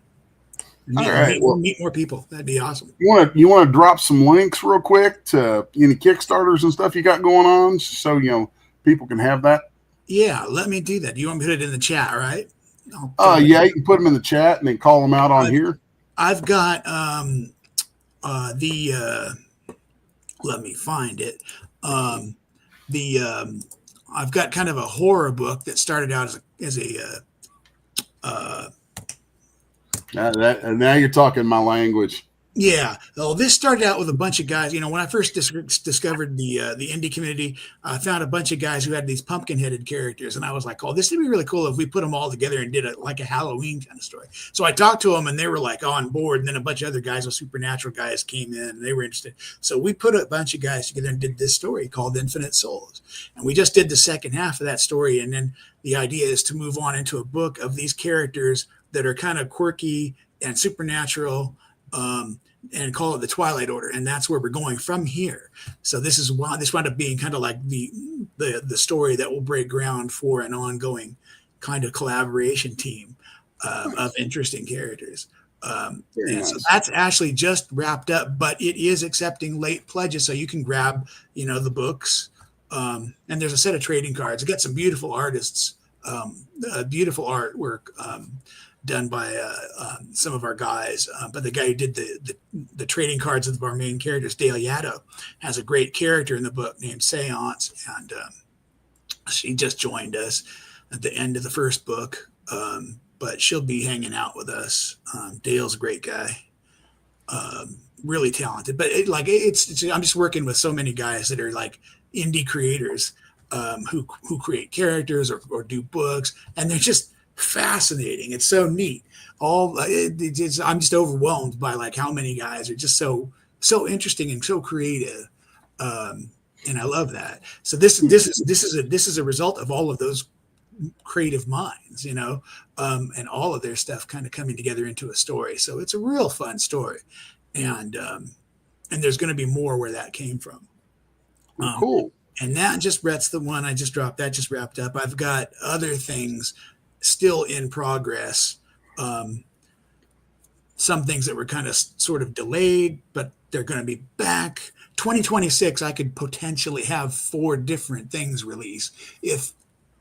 Speaker 1: All right,
Speaker 2: meet more people. That'd be awesome.
Speaker 1: You want to drop some links real quick to any Kickstarters and stuff you got going on, so people can have that.
Speaker 2: Yeah, let me do that. You want me to put it in the chat, right?
Speaker 1: Yeah, you can put them in the chat and then call them out on here.
Speaker 2: I've got let me find it. I've got kind of a horror book that started out as a
Speaker 1: now you're talking my language.
Speaker 2: Yeah. Well, this started out with a bunch of guys. When I first discovered the indie community, I found a bunch of guys who had these pumpkin-headed characters, and I was like, "Oh, this would be really cool if we put them all together and did like a Halloween kind of story." So I talked to them, and they were like on board. And then a bunch of other guys, with supernatural guys, came in, and they were interested. So we put a bunch of guys together and did this story called Infinite Souls, and we just did the second half of that story. And then the idea is to move on into a book of these characters that are kind of quirky and supernatural. And call it the Twilight Order, and that's where we're going from here. So this wound up being kind of like the story that will break ground for an ongoing kind of collaboration team of interesting characters. So that's actually just wrapped up, but it is accepting late pledges, so you can grab the books. And there's a set of trading cards. It's got some beautiful artists, beautiful artwork. Done by some of our guys, but the guy who did the trading cards of our main characters, Dale Yaddo, has a great character in the book named Seance, and she just joined us at the end of the first book, but she'll be hanging out with us. Dale's a great guy, really talented, but I'm just working with so many guys that are like indie creators who create characters or do books, and they're just fascinating. It's so neat. I'm just overwhelmed by like how many guys are just so interesting and so creative, and I love that. So this is a result of all of those creative minds, and all of their stuff kind of coming together into a story. So it's a real fun story, and there's going to be more where that came from.
Speaker 1: Cool.
Speaker 2: And that's the one I just dropped. That just wrapped up. I've got other things still in progress. Some things that were kind of sort of delayed, but they're going to be back. 2026, I could potentially have 4 different things released if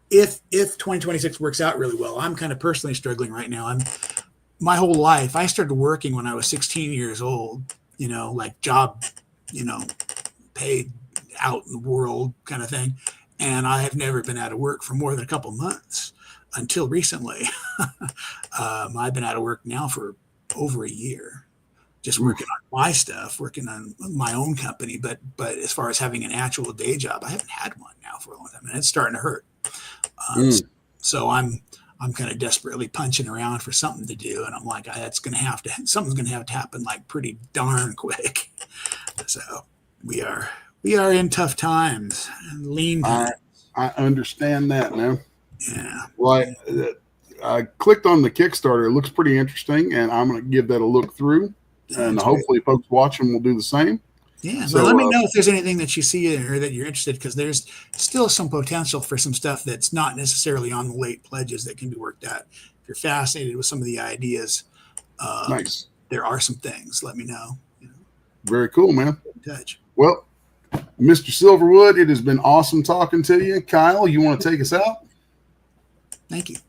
Speaker 2: 2026 works out really well. I'm kind of personally struggling right now. My whole life, I started working when I was 16 years old, like job, paid out in the world kind of thing. And I have never been out of work for more than a couple months until recently. I've been out of work now for over a year, just working on my stuff, working on my own company. But as far as having an actual day job, I haven't had one now for a long time, and it's starting to hurt. So I'm kind of desperately punching around for something to do, and I'm like, something's going to have to happen like pretty darn quick. So we are in tough times, lean times.
Speaker 1: I understand that now.
Speaker 2: Yeah.
Speaker 1: Well, I clicked on the Kickstarter. It looks pretty interesting, and I'm going to give that a look through. And hopefully folks watching will do the same.
Speaker 2: Yeah. So let me know if there's anything that you see or that you're interested, because there's still some potential for some stuff that's not necessarily on the late pledges that can be worked out. If you're fascinated with some of the ideas,
Speaker 1: nice.
Speaker 2: There are some things. Let me know.
Speaker 1: Very cool, man.
Speaker 2: Touch.
Speaker 1: Well, Mr. Silverwood, it has been awesome talking to you. Kyle, you want to take us out?
Speaker 2: Thank you.